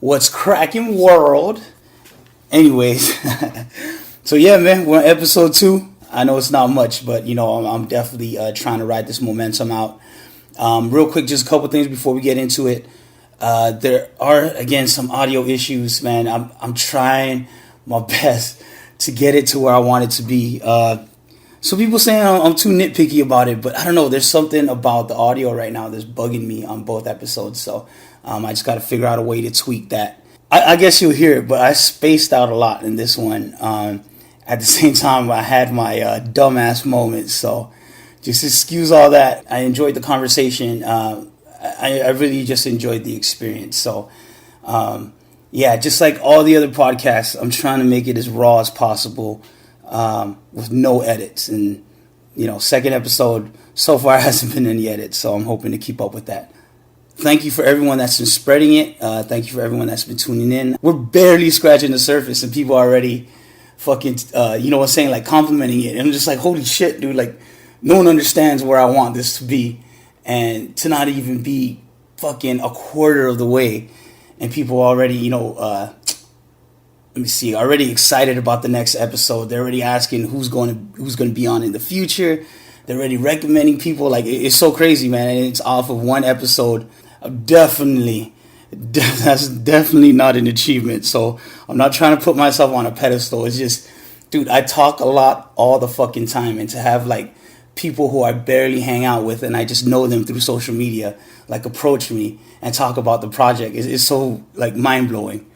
What's cracking world? Anyways, so yeah, man, we're on episode 2. I know it's not much, but I'm definitely trying to ride this momentum out. Real quick, just a couple things before we get into it. There are again some audio issues, man. I'm trying my best to get it to where I want it to be. So people saying I'm too nitpicky about it, but I don't know. There's something about the audio right now that's bugging me on both episodes. So I just got to figure out a way to tweak that. I guess you'll hear it, but I spaced out a lot in this one. At the same time, I had my dumbass moments. So just excuse all that. I enjoyed the conversation. I really just enjoyed the experience. So yeah, just like all the other podcasts, I'm trying to make it as raw as possible. With no edits, and second episode so far hasn't been any edits, so I'm hoping to keep up with that. Thank you for everyone that's been spreading it. Thank you for everyone that's been tuning in. We're barely scratching the surface, and people are already fucking saying, like, complimenting it, and I'm just like, holy shit, dude, like, no one understands where I want this to be, and to not even be fucking a quarter of the way, and people already let me see, already excited about the next episode. They're already asking who's going to be on in the future. They're already recommending people. Like, it's so crazy, man. And it's off of one episode. That's definitely not an achievement. So I'm not trying to put myself on a pedestal. It's just, dude, I talk a lot all the fucking time, and to have like people who I barely hang out with and I just know them through social media, like, approach me and talk about the project is so, like, mind blowing.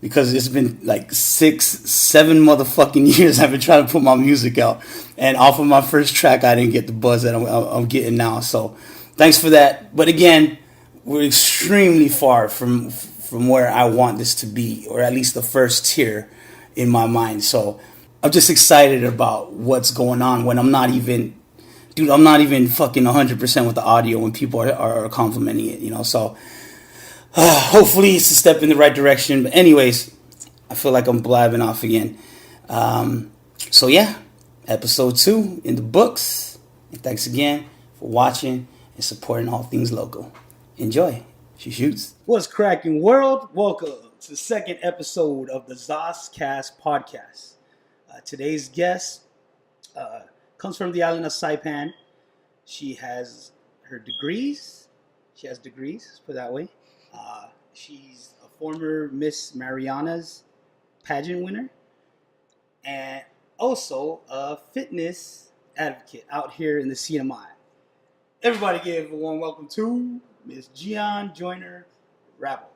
Because it's been like 6-7 motherfucking years I've been trying to put my music out, and off of my first track I didn't get the buzz that I'm getting now. So thanks for that. But again, we're extremely far from where I want this to be, or at least the first tier in my mind. So I'm just excited about what's going on when I'm not even fucking 100% with the audio when people are complimenting it. So hopefully it's a step in the right direction. But anyways, I feel like I'm blabbing off again. So yeah, episode 2 in the books. And thanks again for watching and supporting all things local. Enjoy. She shoots. What's cracking, world? Welcome to the second episode of the ZosCast podcast. Today's guest comes from the island of Saipan. She has her degrees. She has degrees, let's put it that way. She's a former Miss Mariana's pageant winner, and also a fitness advocate out here in the CMI. Everybody give a warm welcome to Miss Jian, Joyner, Rabble.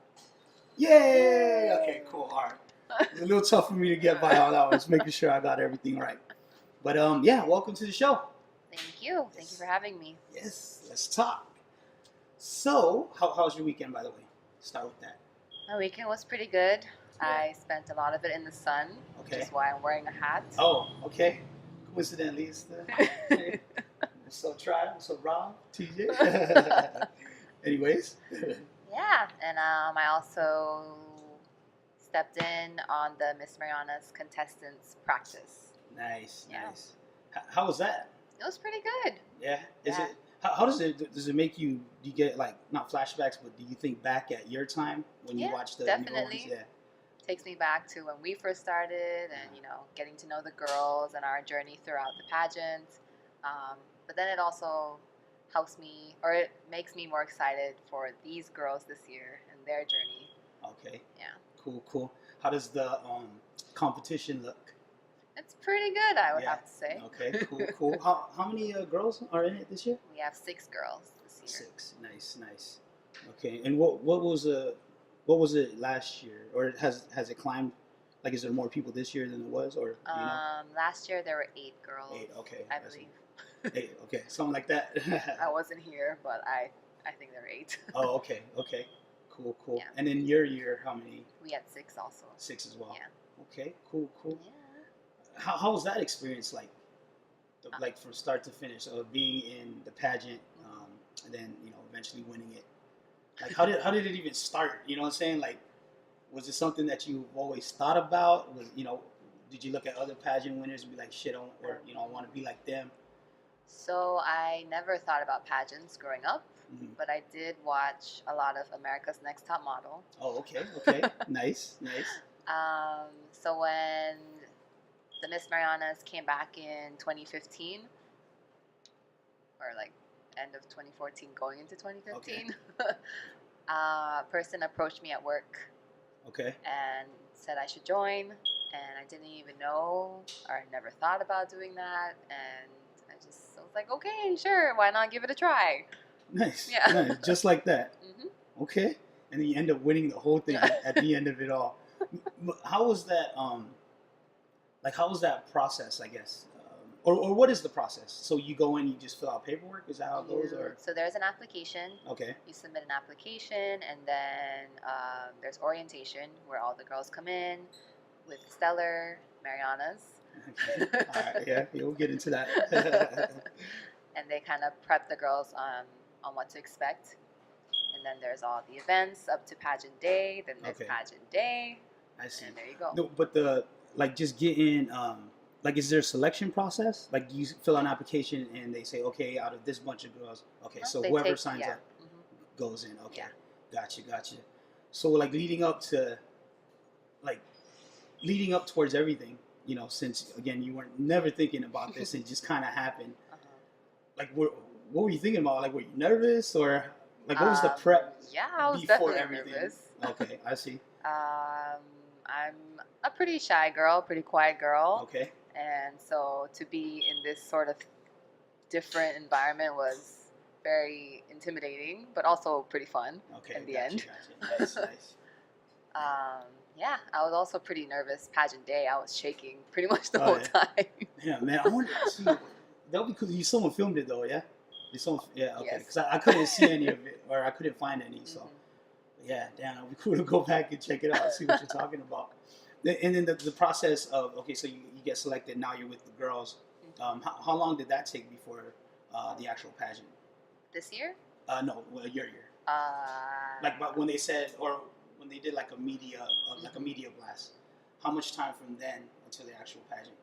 Yay! Okay, cool. All right. It's a little tough for me to get by all that. I was making sure I got everything right. But yeah, welcome to the show. Thank you. Thank you for having me. Yes, let's talk. So, how's your weekend, by the way? Start with that. My weekend was pretty good. Yeah. I spent a lot of it in the sun, Okay. which is why I'm wearing a hat. Oh, okay. Coincidentally, it's the so try, so Rob, TJ. Anyways. Yeah, and I also stepped in on the Miss Mariana's contestants practice. Nice, Yeah. nice. How was that? It was pretty good. Yeah. Is Yeah. it? How does it make you? Do you get, like, not flashbacks, but do you think back at your time when you Yeah, watched the definitely. New Orleans? Takes me back to when we first started, and getting to know the girls and our journey throughout the pageant. But then it also helps me, or it makes me more excited for these girls this year and their journey. Okay. Yeah. Cool. How does the competition look? It's pretty good, I would Yeah. have to say. Okay. Cool. How many girls are in it this year? We have 6 girls this year. 6. Nice. Okay. And what was it last year, or has it climbed? Like, is there more people this year than it was, or Last year there were 8 girls. 8. Okay. I believe. 8. Okay. Something like that. I wasn't here, but I think there were 8. Oh, okay. Cool. Yeah. And in your year, how many? We had 6 also. 6 as well. Yeah. Okay. Cool. Yeah. How was that experience like? Like, from start to finish, being in the pageant, and then eventually winning it. Like, how did it even start? You know what I'm saying? Like, was it something that you always thought about? Did you look at other pageant winners and be like, shit, I want to be like them? So I never thought about pageants growing up. but I did watch a lot of America's Next Top Model. Oh, okay. Nice. So when the Miss Marianas came back in 2015, or like end of 2014 going into 2015, a person approached me at work. Okay. And said I should join, and I didn't even know, or I never thought about doing that, and I was like, okay, sure, why not give it a try? Nice. Yeah. Nice. Just like that. Okay. And then you end up winning the whole thing at the end of it all. How was that? How was that process? I guess, or what is the process? So you go in, you just fill out paperwork. Is that how it goes? Or so there's an application. Okay. You submit an application, and then there's orientation where all the girls come in with Stellar, Marianas. Okay. All right. Yeah, we'll get into that. And they kind of prep the girls on what to expect. And then there's all the events up to pageant day. Then there's pageant day. I see. And there you go. No, but just getting is there a selection process? Like you fill out an application and they say, okay, out of this bunch of girls, so whoever signs up goes in. Okay. Yeah. Gotcha. So leading up towards everything, since again you weren't never thinking about this and it just kind of happened. What were you thinking about? Were you nervous or what was the prep? Yeah, I was before definitely everything? Nervous. Okay, I see. I'm a pretty shy girl, pretty quiet girl. Okay. And so to be in this sort of different environment was very intimidating, but also pretty fun in the end. Gotcha. Nice. Yeah, I was also pretty nervous. Pageant day, I was shaking pretty much the whole time. Yeah, man. I wonder. See, that would be cool. Someone filmed it though, yeah. Yeah, okay. Because I couldn't see any of it, or I couldn't find any. So, yeah, damn, it'd be cool to go back and check it out and see what you're talking about. And then the process of so you get selected. Now you're with the girls. How long did that take before the actual pageant? This year? No, your year. But when they said, or when they did a media blast, how much time from then until the actual pageant?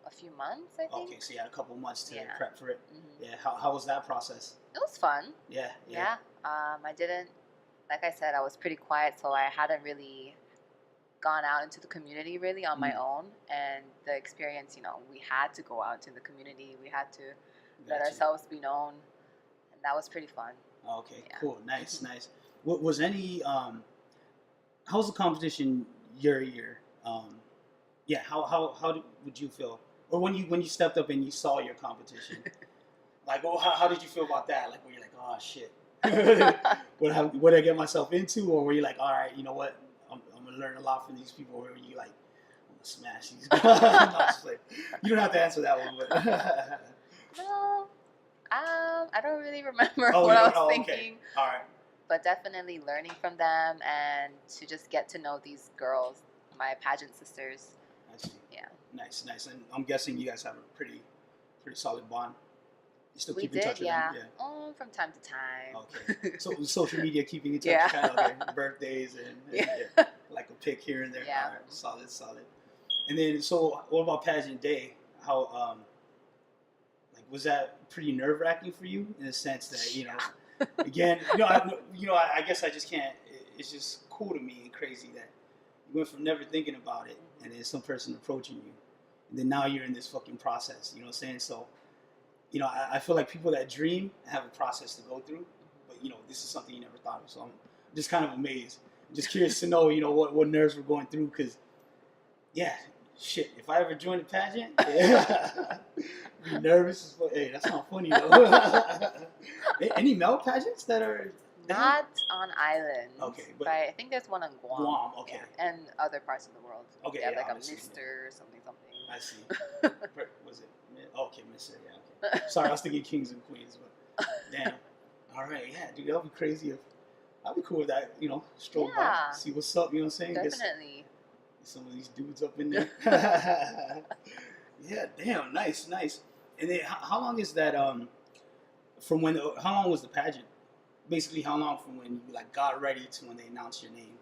A few months, I think. Okay, so you had a couple months to prep for it. Yeah, how was that process? It was fun. Yeah. I didn't, like I said, I was pretty quiet, so I hadn't really gone out into the community really on my own. And the experience, we had to go out to the community. We had to let ourselves be known, and that was pretty fun. Okay, cool, nice. What was any? How was the competition your year? How would you feel? Or when you stepped up and you saw your competition, how did you feel about that? Were you oh shit, what did I get myself into? Or were you all right, you know what, I'm gonna learn a lot from these people? Or were you I'm gonna smash these guys? You don't have to answer that one, but no, I don't really remember what I was thinking. Okay. All right. But definitely learning from them and to just get to know these girls, my pageant sisters. I see. Yeah. Nice. And I'm guessing you guys have a pretty solid bond. You still keep in touch with them? Yeah. From time to time. Okay. So social media, keeping in touch, birthdays and a pic here and there. Yeah. All right, solid. And then, so what about pageant day? How was that pretty nerve-wracking for you in the sense that again, I guess I just can't. It's just cool to me and crazy that you went from never thinking about it, and then some person approaching you, and then now you're in this fucking process. You know what I'm saying? So, I feel like people that dream have a process to go through, but this is something you never thought of. So I'm just kind of amazed. I'm just curious to know, what nerves we're going through, because, shit, if I ever joined a pageant, be nervous. Hey, that's not funny though. Any male pageants that are not on islands? Okay, but I think there's one on Guam. Guam, okay, and other parts of the world. Okay, they have a Mister or something. I see. Was it? Okay, Mister. Yeah. Okay. Sorry, I was thinking kings and queens, but damn. All right, yeah, dude, that'd be crazy. I'd be cool with that. Stroll by, see what's up. You know what I'm saying? Definitely. Get some of these dudes up in there. Yeah, damn, nice. And then, how long is that? From when? How long was the pageant? Basically, how long from when you got ready to when they announced your name?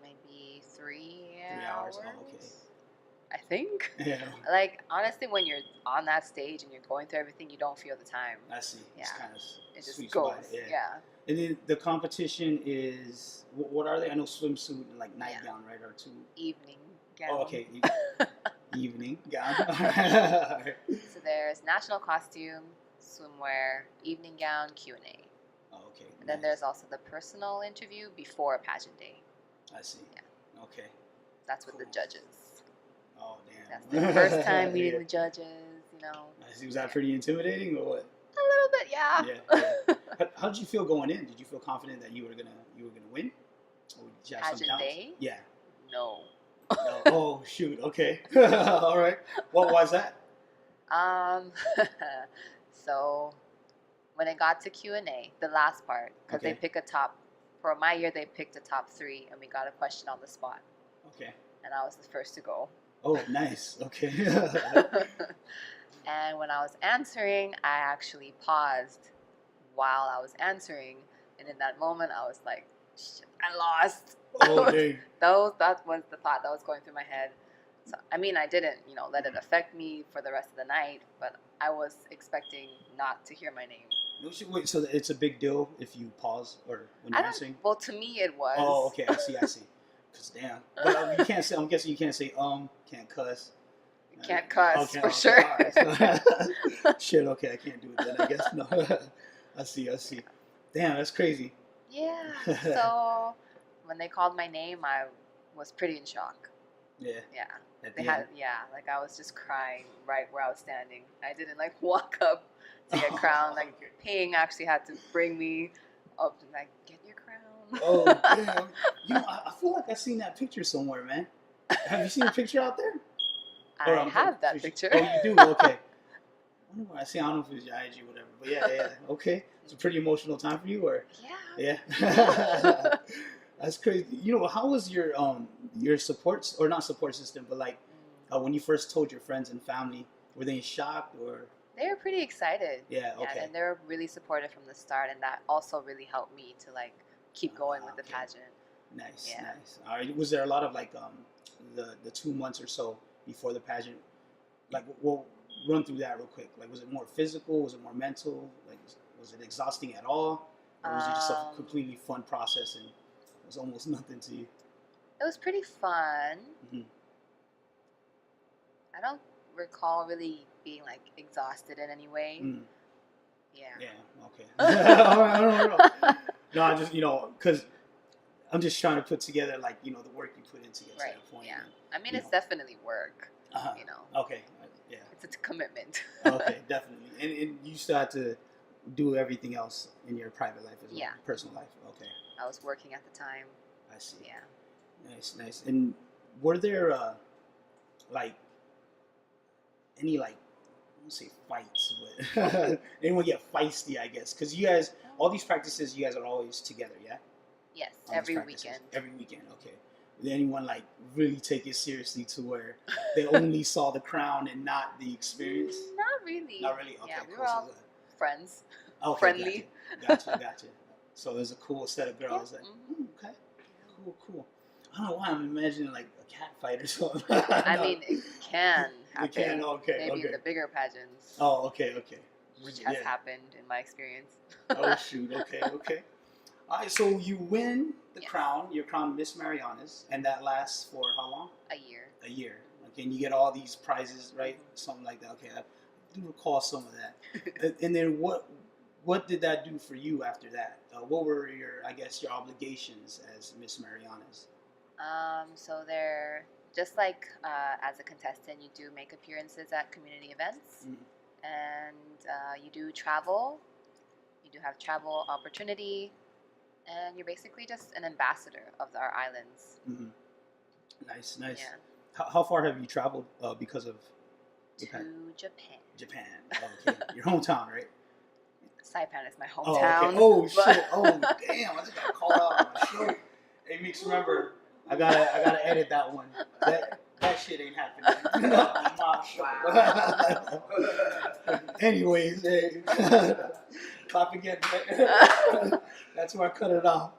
Maybe 3 hours. 3 hours. Oh, okay. I think. Yeah. Like, honestly, when you're on that stage and you're going through everything, you don't feel the time. I see. Yeah. It's kind of It just sweeps goes. by. Yeah. And then the competition is, what are they? I know swimsuit and like nightgown, right? Or two. Evening gown. Oh, okay. Evening gown. So there's national costume, swimwear, evening gown, Q&A. Oh, okay. And then there's also the personal interview before pageant day. I see. Yeah. Okay. That's with the judges. Oh, damn. That's the first time meeting the judges, you know. I see. Was that pretty intimidating or what? A little bit, yeah. How did you feel going in? Did you feel confident that you were gonna win? Or did you have Pageant some doubts? day? Yeah. No. No. Oh shoot. Okay. All right. Well, why's that? So when it got to Q&A, the last part, because they pick a top. For my year, they picked a top 3, and we got a question on the spot. Okay. And I was the first to go. Oh, nice. Okay. And when I was answering, I actually paused while I was answering. And in that moment, I was like, shit, I lost. Oh, dang. That was the thought that was going through my head. So, I mean, I didn't, let it affect me for the rest of the night, but I was expecting not to hear my name. Wait, so it's a big deal if you pause or when you're answering? Well, to me, it was. Oh, okay. I see. Because damn. But you can't say, I'm guessing you can't say, can't cuss. You can't cuss, okay, for sure. Right. Shit, okay, I can't do it then, I guess. No. I see. Damn, that's crazy. Yeah. So when they called my name, I was pretty in shock. Yeah. Yeah. Like I was just crying right where I was standing. I didn't like walk up to get crowned. Like Ping actually had to bring me up and like, get your crown. Oh, damn. I feel like I've seen that picture somewhere, man. Have you seen a picture out there? I have that picture. Oh, you do? Okay. I wonder where I see. I don't know if it was your IG or whatever, but yeah. Okay. It's a pretty emotional time for you, or? Yeah. That's crazy. How was your support, or not support system, but like when you first told your friends and family, were they shocked or? They were pretty excited. Yeah. Okay. Yeah, and they were really supportive from the start, and that also really helped me to like keep going with the pageant. Nice. All right. Was there a lot of like the 2 months or so before the pageant? Like, we'll run through that real quick. Like, was it more physical? Was it more mental? Like, was it exhausting at all? Or was it just a completely fun process and it was almost nothing to you? It was pretty fun. Mm-hmm. I don't recall really being like exhausted in any way. Yeah. Yeah. Okay. I don't know. No, I just because I'm just trying to put together like the work you put into get to that point. Yeah. I mean, it's definitely work. Okay. Yeah. It's a commitment. Okay, definitely. And you still have to do everything else in your private life as well, personal life. Okay. I was working at the time. I see. Yeah. Nice. And were there like any like, I won't say fights, but anyone get feisty, I guess, because you guys, all these practices, you guys are always together, yeah? Yes, every weekend. Every weekend, okay. Did anyone like really take it seriously to where they only saw the crown and not the experience? Not really. Not really. Okay. Yeah, cool. we were all friends. Okay, friendly. Gotcha. So there's a cool set of girls. Yeah. Okay. Cool. I don't know why I'm imagining like a cat fight or something. I mean, it can happen. It can. Okay. Maybe in the bigger pageants. Oh, okay. Which has happened in my experience. Oh shoot. Okay. All right, so you win the crown, your crown Miss Marianas, and that lasts for how long? A year. Okay, and you get all these prizes, right? Something like that. Okay, I do recall some of that. And then what did that do for you after that? What were your obligations as Miss Marianas? So they're just like as a contestant, you do make appearances at community events, and you do travel. You do have travel opportunity. And you're basically just an ambassador of our islands. Mm-hmm. Nice. Yeah. How far have you traveled because of Japan? Japan. Okay. Your hometown, right? Saipan is my hometown. Oh, okay. Shit. Oh, damn. I just got called out on my show. Hey, Meeks, remember, I gotta edit that one. That shit ain't happening. On my show. Anyways, hey. Clap again. That's where I cut it off.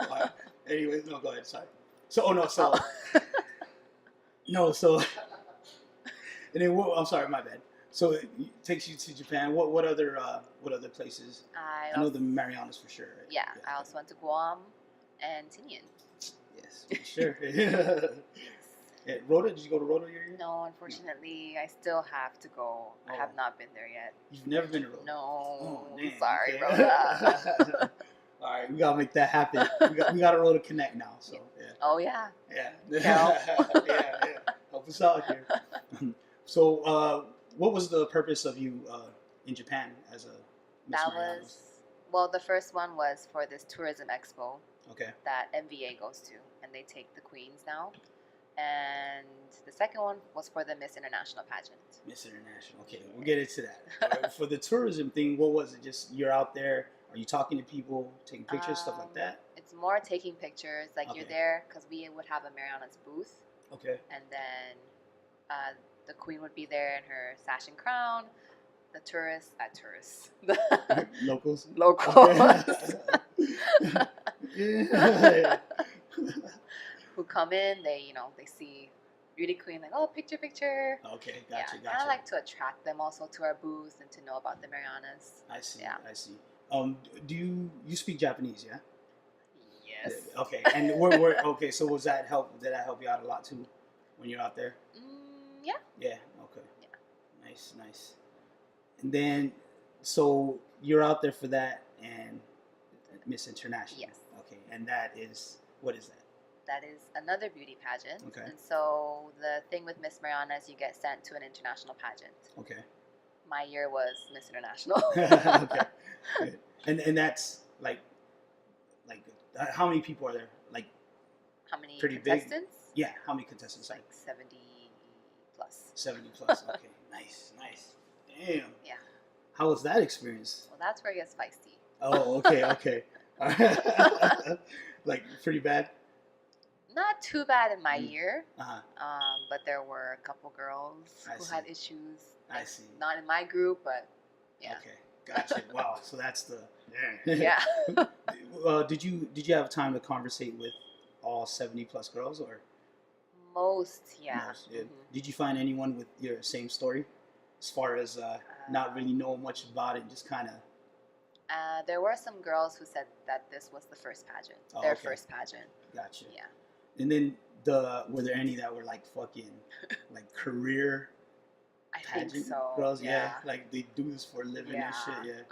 Anyways, no, go ahead. Sorry. So And then I'm sorry, my bad. So it takes you to Japan. What other places? I know the Marianas for sure. Right? Yeah, I also went to Guam and Tinian. Yes, for sure. Yeah, Rota, did you go to Rota your year? No, unfortunately, I still have to go. I have not been there yet. You've never been to Rota? No. Oh, man. Sorry, Okay. Rota. All right, we gotta make that happen. We got a Rota Connect now. So yeah. Oh yeah. Yeah. Yeah. Help us out here. So, what was the purpose of you in Japan as a Miss Marianas? Well, the first one was for this tourism expo. Okay. That MVA goes to, and they take the queens now. And the second one was for the Miss International pageant. Miss International. Okay, we'll get into that. For the tourism thing, what was it? Just you're out there? Are you talking to people, taking pictures, stuff like that? It's more taking pictures. Like you're there because we would have a Marianas booth. Okay. And then the queen would be there in her sash and crown. The tourists. Locals. Yeah. Who come in, they see beauty queen, like, oh, picture. Okay, gotcha. I like to attract them also to our booth and to know about the Marianas. I see. Do you speak Japanese? Yeah. Yes. Okay, and we're okay. So did that help you out a lot too when you're out there? Yeah. Yeah. Okay. Yeah. Nice. And then, so you're out there for that and Miss International. Yes. Okay, and that is, what is that? That is another beauty pageant. Okay. And so the thing with Miss Marianas, you get sent to an international pageant. Okay. My year was Miss International. Okay. Good. And that's like how many people are there? Like how many pretty contestants? Big? Yeah. How many contestants? Like 70 plus. 70 plus. Okay. Nice. Damn. Yeah. How was that experience? Well, that's where it gets feisty. Oh, okay. Like pretty bad. Not too bad in my year, Uh-huh. but there were a couple girls who had issues. I see. Not in my group, but yeah. Okay, gotcha. Wow, so that's the yeah. Did you have time to conversate with all 70 plus girls or? Most, yeah. Mm-hmm. Did you find anyone with your same story, as far as not really knowing much about it, just kind of? There were some girls who said that this was the first pageant, first pageant. Gotcha. Yeah. And then were there any that were like fucking like career pageant think so. girls? Yeah. Like they do this for a living and shit. Yeah.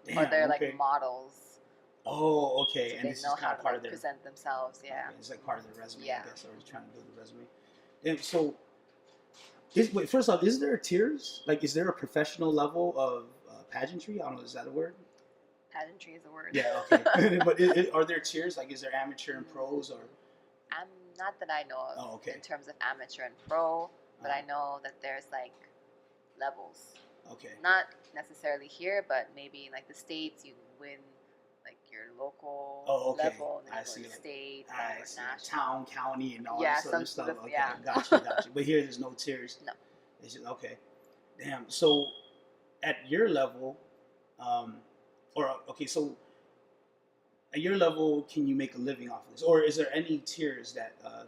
Damn, or they're like models. Oh, okay. So and this is kind of part of their present themselves. Yeah. Okay. It's like part of their resume, Yeah. I guess, or trying to build a resume. And so, wait. First off, is there tiers? Like, is there a professional level of pageantry? I don't know. Is that a word? Pageantry is a word. Yeah. Okay. But are there tiers? Like, is there amateur and pros or? Not that I know of. Oh, okay. In terms of amateur and pro, but I know that there's like levels. Okay. Not necessarily here, but maybe in like the States, you win like your local level, and then you go to state, national, town, county, and all that sort of stuff. Okay, yeah. Gotcha. But here, there's no tiers. No. It's just, okay. Damn. So, at your level, so at your level, can you make a living off of this, or is there any tiers that I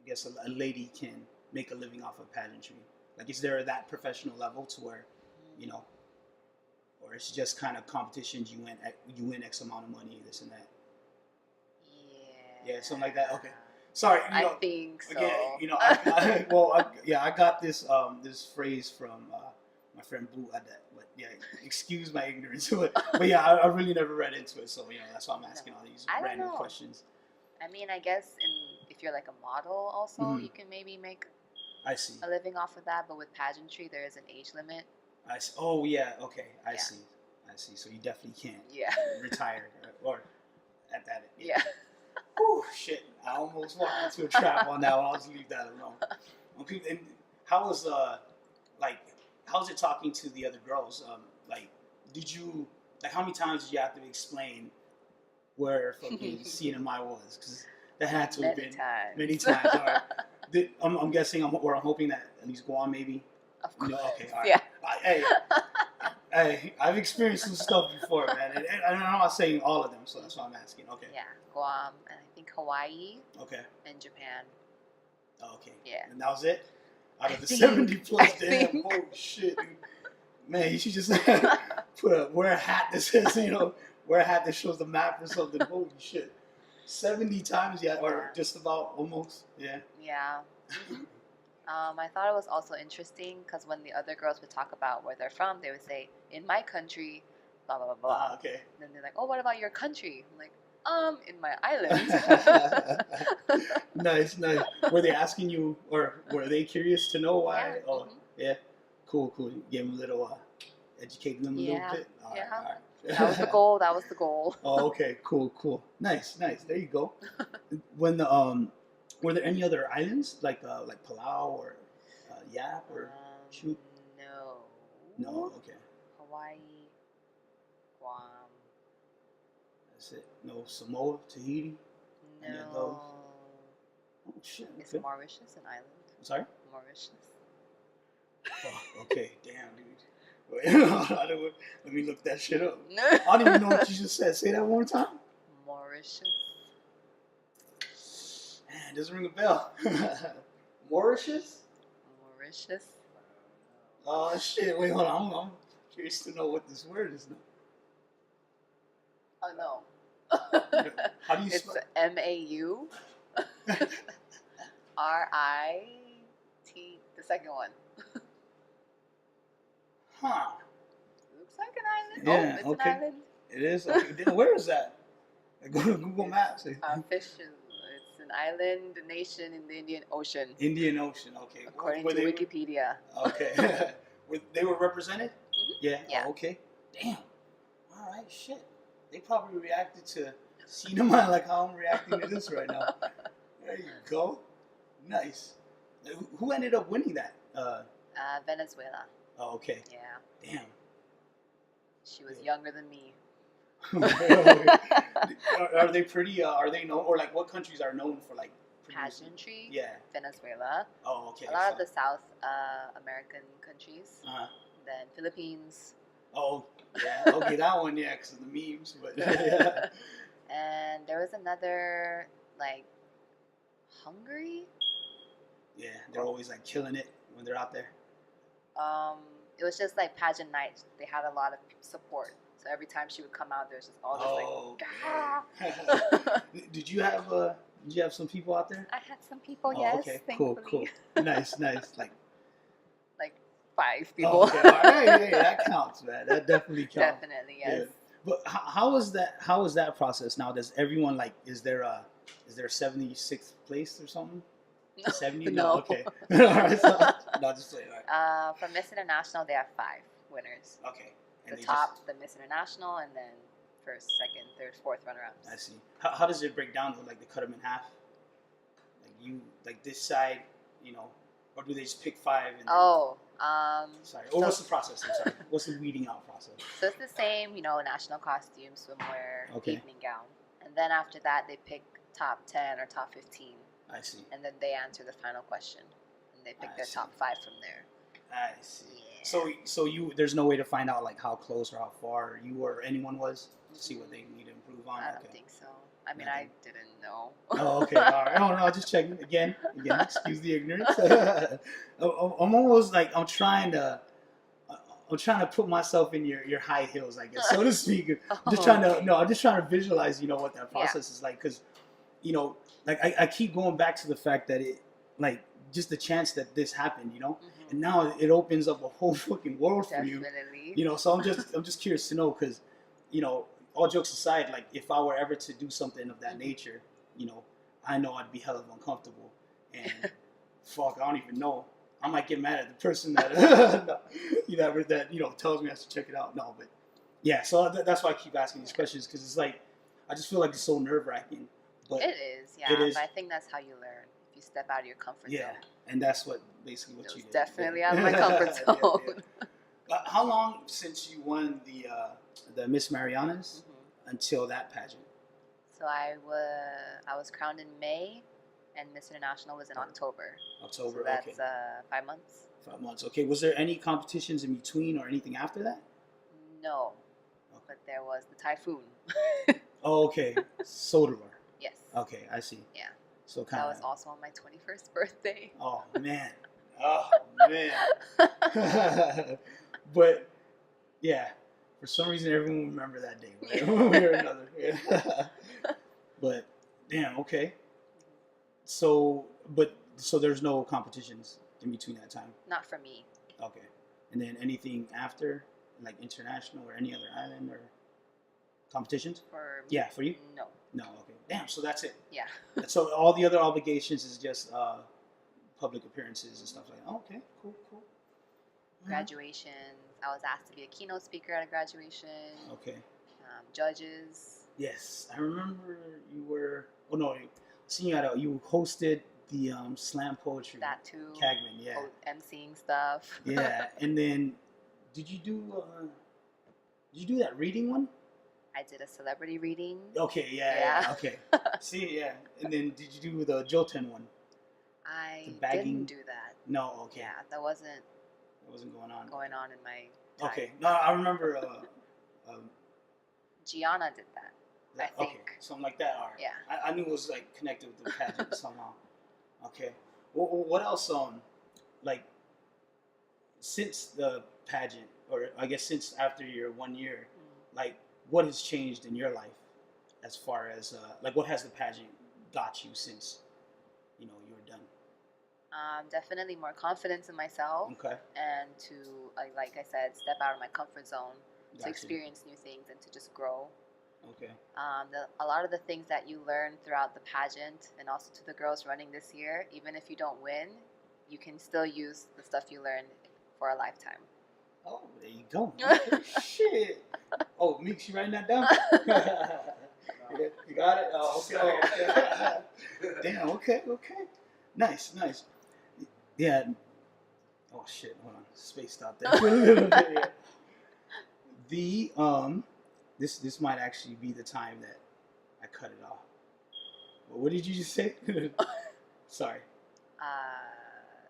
guess a lady can make a living off of pageantry? Like, is there that professional level to where, or it's just kind of competitions? You win X amount of money, this and that. Yeah, something like that. Okay. Sorry, I think so. Again, I got this this phrase from my friend Blue at that. But yeah, excuse my ignorance. But yeah, I really never read into it, so that's why I'm asking all these random questions. I mean, I guess if you're like a model, also you can maybe make a living off of that. But with pageantry, there is an age limit. I see. Oh yeah, okay, I see. So you definitely can't. Yeah. Retire or at that. Yeah. Oh shit! I almost walked into a trap on that one. I'll just leave that alone. Okay, and how's it talking to the other girls? How many times did you have to explain where fucking CNMI was? Because that had to have been many times. All right. I'm guessing, I'm hoping that at least Guam maybe. Of course. Okay. All right. Yeah. Hey, I've experienced some stuff before, man, and I'm not saying all of them, so that's why I'm asking. Okay. Yeah, Guam, and I think Hawaii. Okay. And Japan. Oh, okay. Yeah. And that was it? Out of the 70 plus, I damn, think. holy shit, dude. Man, you should just wear a hat that says, wear a hat that shows the map or something. Holy shit. 70 times, yeah, or just about, almost, yeah. Yeah. I thought it was also interesting because when the other girls would talk about where they're from, they would say, in my country, blah, blah, blah, blah. Okay. And then they're like, oh, what about your country? I'm like, in my island. Nice. Were they asking you, or were they curious to know why? Yeah. Oh, yeah. Cool. Give them a little, educating them a little bit. All right. That was the goal. Oh, okay. Cool. Nice. There you go. When the were there any other islands like Palau or Yap or shoot? No. Okay. Hawaii, Guam. That's it. No Samoa, Tahiti. Any of those? No. Oh shit. Is Okay. Mauritius an island? I'm sorry. Mauritius. Oh, okay. Damn, dude. Let me look that shit up. I don't even know what you just said. Say that one more time. Mauritius. Man, it doesn't ring a bell. Mauritius? Oh shit! Wait, hold on. I'm curious to know what this word is now. Oh no. How do you It's spell? MAU. RIT. The second one. Huh? Looks like an island. Yeah, It's okay. an island. It is. Okay. Then where is that? I go to Google Maps. Official. It's an island nation in the Indian Ocean, Indian Ocean. Okay. according Were to they- Wikipedia. Okay. They were represented? Mhm. Yeah. Yeah. Oh, okay. Damn. All right. Shit. They probably reacted to cinema like how I'm reacting to this right now. There you go. Nice. Who ended up winning that? Venezuela. Oh, okay. Yeah. Damn. She was younger than me. Are they pretty? Are they known, or like what countries are known for like producing? Pageantry. Yeah. Venezuela. Oh, okay. A lot of the South American countries. Uh-huh. Then Philippines. Oh, yeah. Okay, that one, yeah, because of the memes. But yeah. And there was another, like, Hungary. Yeah, they're always like killing it when they're out there. It was just like pageant night. They had a lot of support. So every time she would come out, there's just all this Did you have some people out there? I had some people, Oh, yes. okay, Thankfully. cool. Nice. Like 5 people. Oh, okay. All right, hey, that counts, man. That definitely counts. Definitely, yes. Yeah. But how is that? How is that process now? Does everyone like? Is there 76th place or something? 70? No. Okay. All right. So, no, just say all right. For Miss International, they have 5 winners. Okay. And The they top, the Miss International, and then first, second, third, fourth runner-ups. I see. How does it break down? Like they cut them in half? Like this side, or do they just pick 5? And sorry. Or what's the process? I'm sorry. What's the weeding out process? So it's the same, national costume, swimwear, Okay. evening gown. And then after that, they pick top 10 or top 15. I see. And then they answer the final question. And they pick I their see. top 5 from there. I see. Yeah. So there's no way to find out like how close or how far you or anyone was to see what they need to improve on. I Okay. don't think so. I mean, I didn't know. Oh, okay. All right. No, just checking again. Excuse the ignorance. I'm almost like I'm trying to put myself in your high heels, I guess, so to speak. I'm just trying to visualize, what that process is like, because, like I keep going back to the fact that it, like, just the chance that this happened, Mm-hmm. and now it opens up a whole fucking world for you. Definitely. So I'm just curious to know, because, all jokes aside, like if I were ever to do something of that nature, I know I'd be hell of uncomfortable, and fuck, I don't even know. I might get mad at the person that that tells me I should check it out. No, but yeah, so that's why I keep asking these questions, because it's like I just feel like it's so nerve wracking. But It is, yeah. It is. But I think that's how you learn. If you step out of your comfort zone. and that's basically what It you was did. definitely out of my comfort zone. How long since you won the Miss Marianas until that pageant? So I was crowned in May, and Miss International was in October. October. So that's Okay. 5 months. 5 months. Okay. Was there any competitions in between or anything after that? No, but there was the typhoon. Oh, okay. Solar. Yes. Okay, I see. Yeah. So That kind was of. also on my 21st birthday. Oh man, Oh man. But yeah, for some reason everyone will remember that day, right? One way or another. Yeah. But damn, okay. So there's no competitions in between that time. Not for me. Okay. And then anything after, like international or any other island or competitions? For me? Yeah, for you? No. No, okay. Damn, so that's it. Yeah. So all the other obligations is just public appearances and stuff like that. Oh, okay, cool. Graduations. I was asked to be a keynote speaker at a graduation. Okay. Judges. Yes, I remember you were. Oh no, seeing you at you hosted the slam poetry. That too. Cagman, yeah. emceeing stuff. Yeah, and then did you do that reading one? I did a celebrity reading. Okay, yeah. Okay. See, yeah, and then did you do the Joten one? I didn't do that. No, okay. Yeah, that wasn't going on. Going on in my time. Okay, no, I remember. Gianna did that. I think. Okay, something like that. All right. Yeah. I knew it was like connected with the pageant somehow. Okay. What else? Like since the pageant, or I guess since after your 1 year, like what has changed in your life as far as like what has the pageant got you since you were done? Definitely more confidence in myself. Okay. And to, like I said, step out of my comfort zone, Gotcha. to experience new things and to just grow. Okay. A lot of the things that you learn throughout the pageant, and also to the girls running this year, even if you don't win, you can still use the stuff you learned for a lifetime. Oh, there you go. Okay. Shit. Oh, Meeks, you writing that down? You got it? Oh, okay. Damn, okay. Nice. Yeah. Oh, shit. Hold on. Spaced out there for a little bit. Yeah. This might actually be the time that I cut it off. Well, what did you just say? Sorry.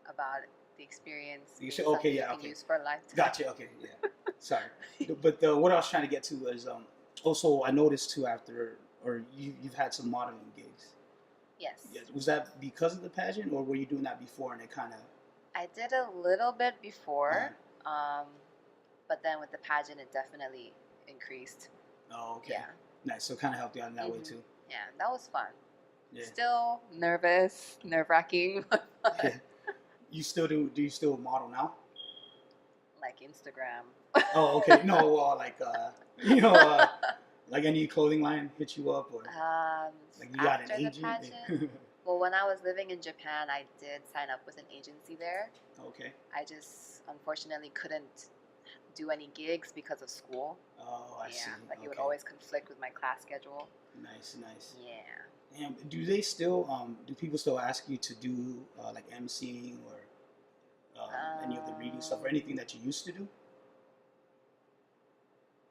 About the experience. Okay, you can use for a lifetime. Gotcha. Okay, yeah. Sorry. But what I was trying to get to was also I noticed too after, or you've had some modeling gigs. Yes. Was that because of the pageant, or were you doing that before and it kind of? I did a little bit before, but then with the pageant, it definitely increased. Oh, okay. Yeah. Nice. So kind of helped you out in that way too. Yeah, that was fun. Yeah. Still nervous, nerve-wracking. Yeah. You still do? Do you still model now? Like Instagram. Oh, okay. No, like like any clothing line hit you up, or like you got an agent? Well, when I was living in Japan, I did sign up with an agency there. Okay. I just unfortunately couldn't do any gigs because of school. Oh, I see. Like it would always conflict with my class schedule. Nice. Yeah. And do they still do people still ask you to do like emceeing or any of the reading stuff or anything that you used to do?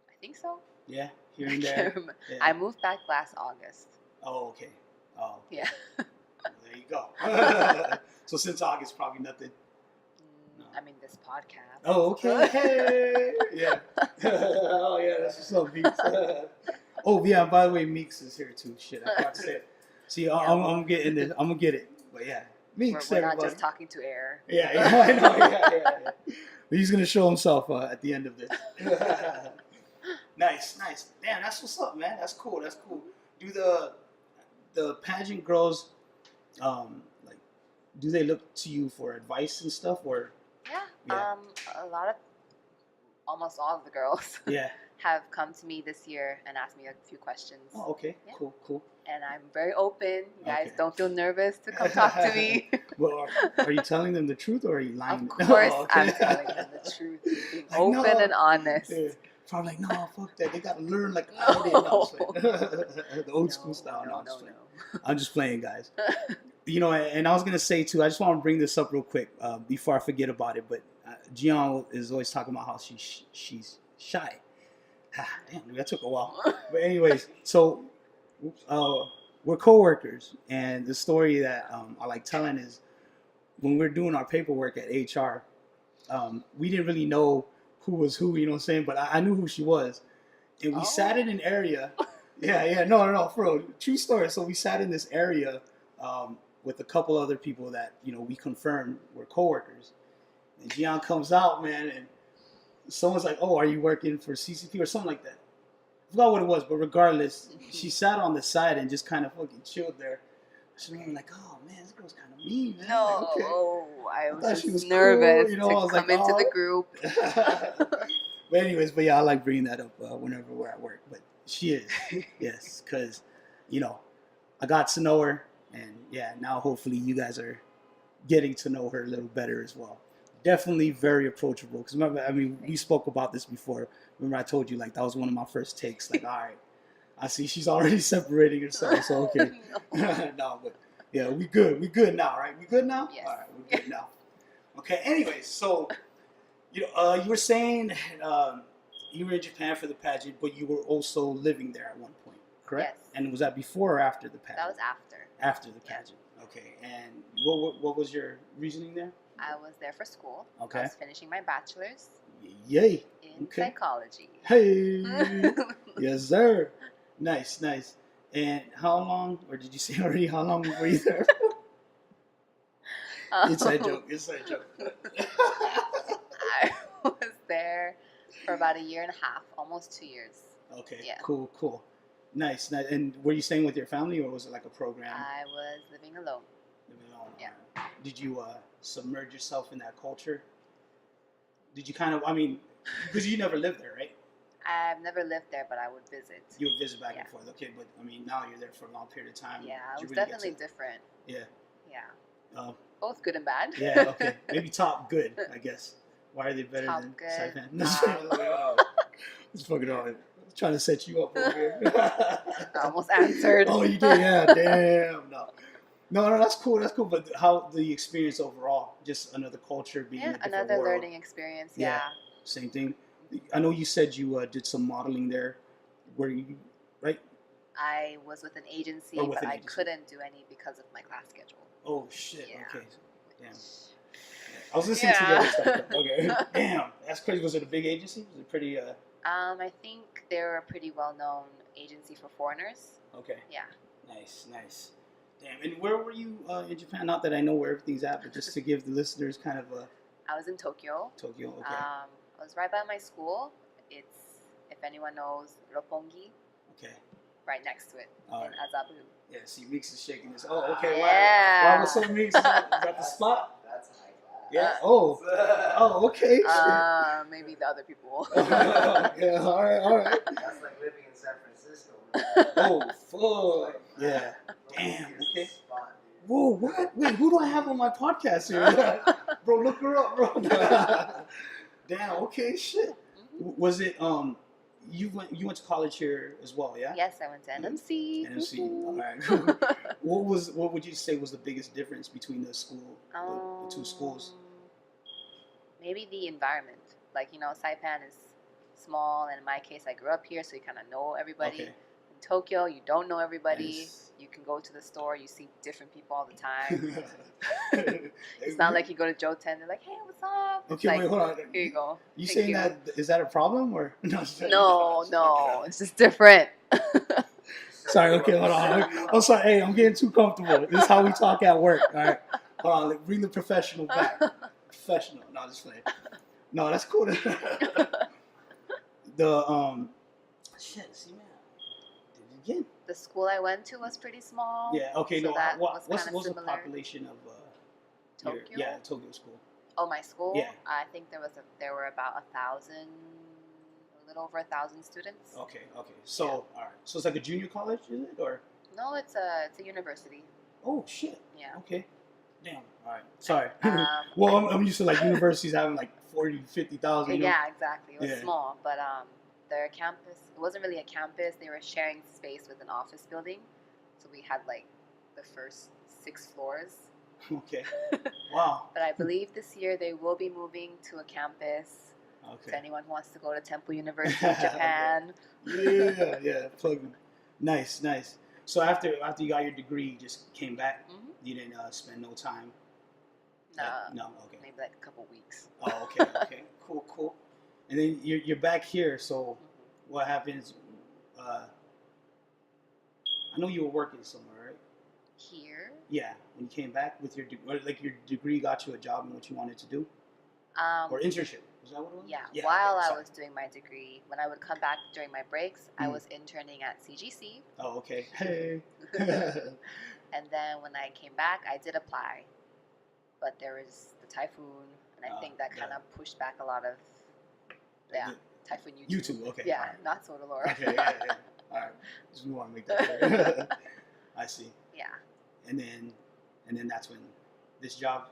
I think so. Yeah, here and there. Yeah. I moved back last August. Oh, okay. Oh. Yeah. Well, there you go. So since August, probably nothing. No. I mean, this podcast. Oh, okay. Hey. Yeah. Oh, yeah. That's what's up, Meeks. Oh, yeah. By the way, Meeks is here too. Shit, I forgot to say it. See, I'm getting this. I'm gonna get it. But yeah, Meeks. We're not just talking to air. Yeah, I know. Yeah. But he's gonna show himself at the end of this. Nice. Damn, that's what's up, man. That's cool. Do the pageant girls, like, do they look to you for advice and stuff, or? Yeah. Almost all of the girls. Yeah. have come to me this year and asked me a few questions. Oh, okay. Yeah. Cool. And I'm very open. You guys don't feel nervous to come talk to me. Well, are you telling them the truth or are you lying? Of course, I'm telling them the truth. Being open and honest. Yeah. Probably like, no, fuck that. They got to learn like I did. The old school style. No. I'm just playing, guys. And I was going to say, too, I just want to bring this up real quick before I forget about it. But Jian is always talking about how she's shy. Damn, that took a while. But anyways, so we're co-workers. And the story that I like telling is when we're doing our paperwork at HR, we didn't really know who was who, you know what I'm saying? But I knew who she was. And we sat in an area. No, for real. True story. So we sat in this area with a couple other people that we confirmed were coworkers. And Jian comes out, man, and someone's like, "Oh, are you working for CCP or something like that?" I forgot what it was, but regardless, she sat on the side and just kind of fucking chilled there. So I'm like, "Oh man, this girl's kind of mean, man." No, Like, okay. I was She just was nervous cool, to I was come like, into the "Oh." group. But anyways, but yeah, I like bringing that up whenever we're at work. But she is, yes, because I got to know her, and yeah, now hopefully you guys are getting to know her a little better as well. Definitely very approachable. Because remember, I mean, we spoke about this before. Remember, I told you like that was one of my first takes. Like, all right, I see she's already separating herself. So okay, no, but yeah, we good. We good now, right? We good now. Yes. All right, we're good now. Okay. Anyways, so you were saying you were in Japan for the pageant, but you were also living there at one point, correct? Yes. And was that before or after the pageant? That was after. After the pageant. Yeah. Okay. And what was your reasoning there? I was there for school. Okay. I was finishing my bachelor's. Yay. In psychology. Hey. Yes, sir. Nice, nice. And how long, or did you say already how long were you there? Inside joke. Inside joke. I was there for about 1.5 years, almost 2 years. Okay. Yeah. Cool. Nice. And were you staying with your family, or was it like a program? I was living alone. Living alone. Yeah. Did you submerge yourself in that culture? Did you kind of? I mean, because you never lived there, right? I've never lived there, but I would visit. You would visit back and forth. Okay, but I mean, now you're there for a long period of time. Yeah, it was really definitely different. Yeah. Yeah. Both good and bad. Yeah. Okay. Maybe top good, I guess. Why are they better top than good. Saipan? It's fucking all right. I'm trying to set you up over here. I almost answered. Oh, you did? Yeah. Damn. No, that's cool. That's cool. But how the experience overall? Just another culture, being in a different another world. learning experience. Yeah. Same thing. I know you said you did some modeling there. Were you right? I was with an agency, but I couldn't do any because of my class schedule. Oh shit! Yeah. Okay, damn. I was listening to the other stuff. Okay, damn, that's crazy. Was it a big agency? Was it pretty? I think they're a pretty well-known agency for foreigners. Okay. Yeah. Nice. Damn. And where were you in Japan? Not that I know where everything's at, but just to give the listeners kind of a. I was in Tokyo. Tokyo. Okay. I was right by my school. It's, if anyone knows, Roppongi. Okay. Right next to it. All in right. Azabu. Yeah, see, Meeks is shaking this. Oh, okay. Yeah. Why was so Meeks? Is that the spot? That's high class. Yeah. Oh, okay. Maybe the other people. Yeah, all right. That's like living in San Francisco. Oh, fuck. Yeah. Damn, okay. Whoa, what? Wait, who do I have on my podcast here? Bro, look her up, bro. Damn, okay, shit. Was it, you went to college here as well, yeah? Yes, I went to NMC. NMC, all right. What would you say was the biggest difference between the two schools? Maybe the environment. Like, Saipan is small, and in my case, I grew up here, so you kind of know everybody. Okay. In Tokyo, you don't know everybody. Yes. You can go to the store, you see different people all the time. It's not like you go to Joten, they're like, hey, what's up? Okay, like, wait, hold on. Here you go. You saying that, is that a problem, or? No, it's just different. Sorry, okay, hold on. I'm sorry, hey, I'm getting too comfortable. This is how we talk at work, all right? Hold on, bring the professional back. Professional. No, just playing. No, that's cool. Shit, see, man. Did it again. The school I went to was pretty small. Yeah, okay, so no, that what's similar. the population of Tokyo? Tokyo school? Oh, my school? Yeah. I think there were about 1,000, a little over 1,000 students. Okay. So, all right. So it's like a junior college, is it, or? No, it's a university. Oh, shit. Yeah. Okay. Damn. All right. Sorry. Well, I'm used to like universities having like 40, 50,000. Yeah, exactly. It was Yeah. small, but their campus, it wasn't really a campus. They were sharing space with an office building. So we had like the first 6 floors. Okay. Wow. But I believe this year they will be moving to a campus. Okay. To anyone who wants to go to Temple University in Japan. Yeah. Plug in. Nice. So after you got your degree, you just came back. Mm-hmm. You didn't spend no time. No. Okay. Maybe like a couple weeks. Oh, okay. Cool. And then you're back here. So what happens? I know you were working somewhere, right? Here? Yeah. when you came back with your your degree got you a job in what you wanted to do, or internship? Was that what it was? Yeah. While I was doing my degree, when I would come back during my breaks, I was interning at CGC. Oh, okay. Hey. And then when I came back, I did apply, but there was the typhoon, and I think that kind of pushed back a lot of typhoon YouTube. YouTube, okay. Yeah, right. Not Soda Laura. Okay, yeah. All right, just want to make that clear. I see. Yeah. And then that's when this job.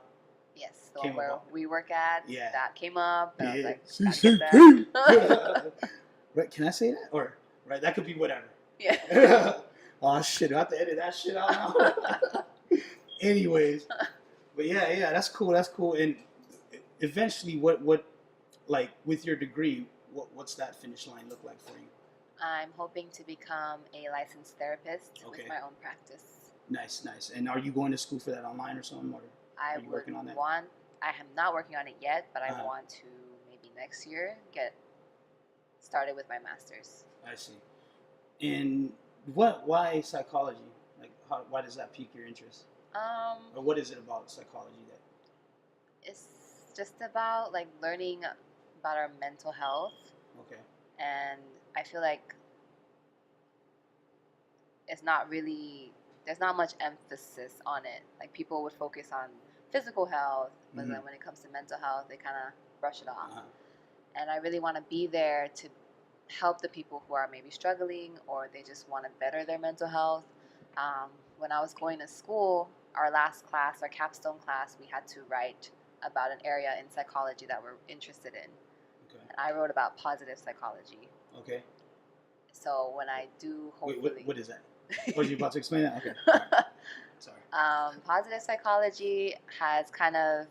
Yes, the one where we work at. Yeah. That came up, and I was like, right? Can I say that? Or right? That could be whatever. Yeah. Oh shit! I have to edit that shit out now. Anyways, but yeah, that's cool. That's cool. And eventually, what like with your degree, what's that finish line look like for you? I'm hoping to become a licensed therapist with my own practice. Nice. And are you going to school for that online or something? Or I are you working on that? I am not working on it yet, but I want to maybe next year get started with my master's. I see. And why psychology? Like, why does that pique your interest? Or what is it about psychology that? It's just about like learning about our mental health. Okay. And I feel like it's not really, there's not much emphasis on it. Like people would focus on physical health, but then when it comes to mental health, they kind of brush it off. And I really want to be there to help the people who are maybe struggling or they just want to better their mental health. When I was going to school, our last class, our capstone class, we had to write about an area in psychology that we're interested in. Okay. And I wrote about positive psychology. Okay. So when I do, hopefully... Wait, what is that? Was you about to explain that? Okay. Right. Sorry. Positive psychology has kind of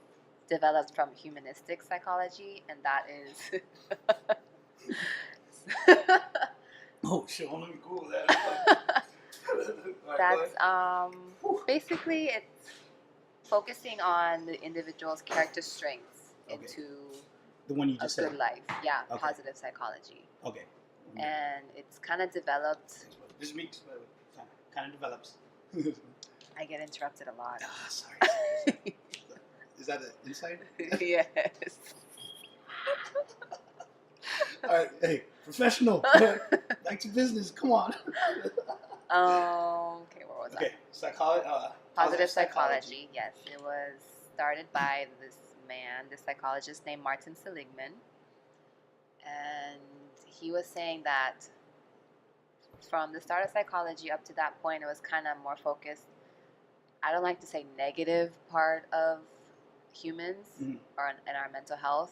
developed from humanistic psychology, and that is... Oh, shit. Let me Google that. That's basically it's focusing on the individual's character strengths into the one you just said. Good life. Yeah, positive psychology. Okay. And it's kind of developed. This week's kind of develops. I get interrupted a lot. Ah, sorry. Is that an insight? Yes. All right, hey, professional. Back to business. Come on. Okay, where was I? Okay, psychology. Positive psychology. Yes, it was started by this psychologist named Martin Seligman, and he was saying that from the start of psychology up to that point, it was kind of more focused. I don't like to say negative part of humans or in our mental health.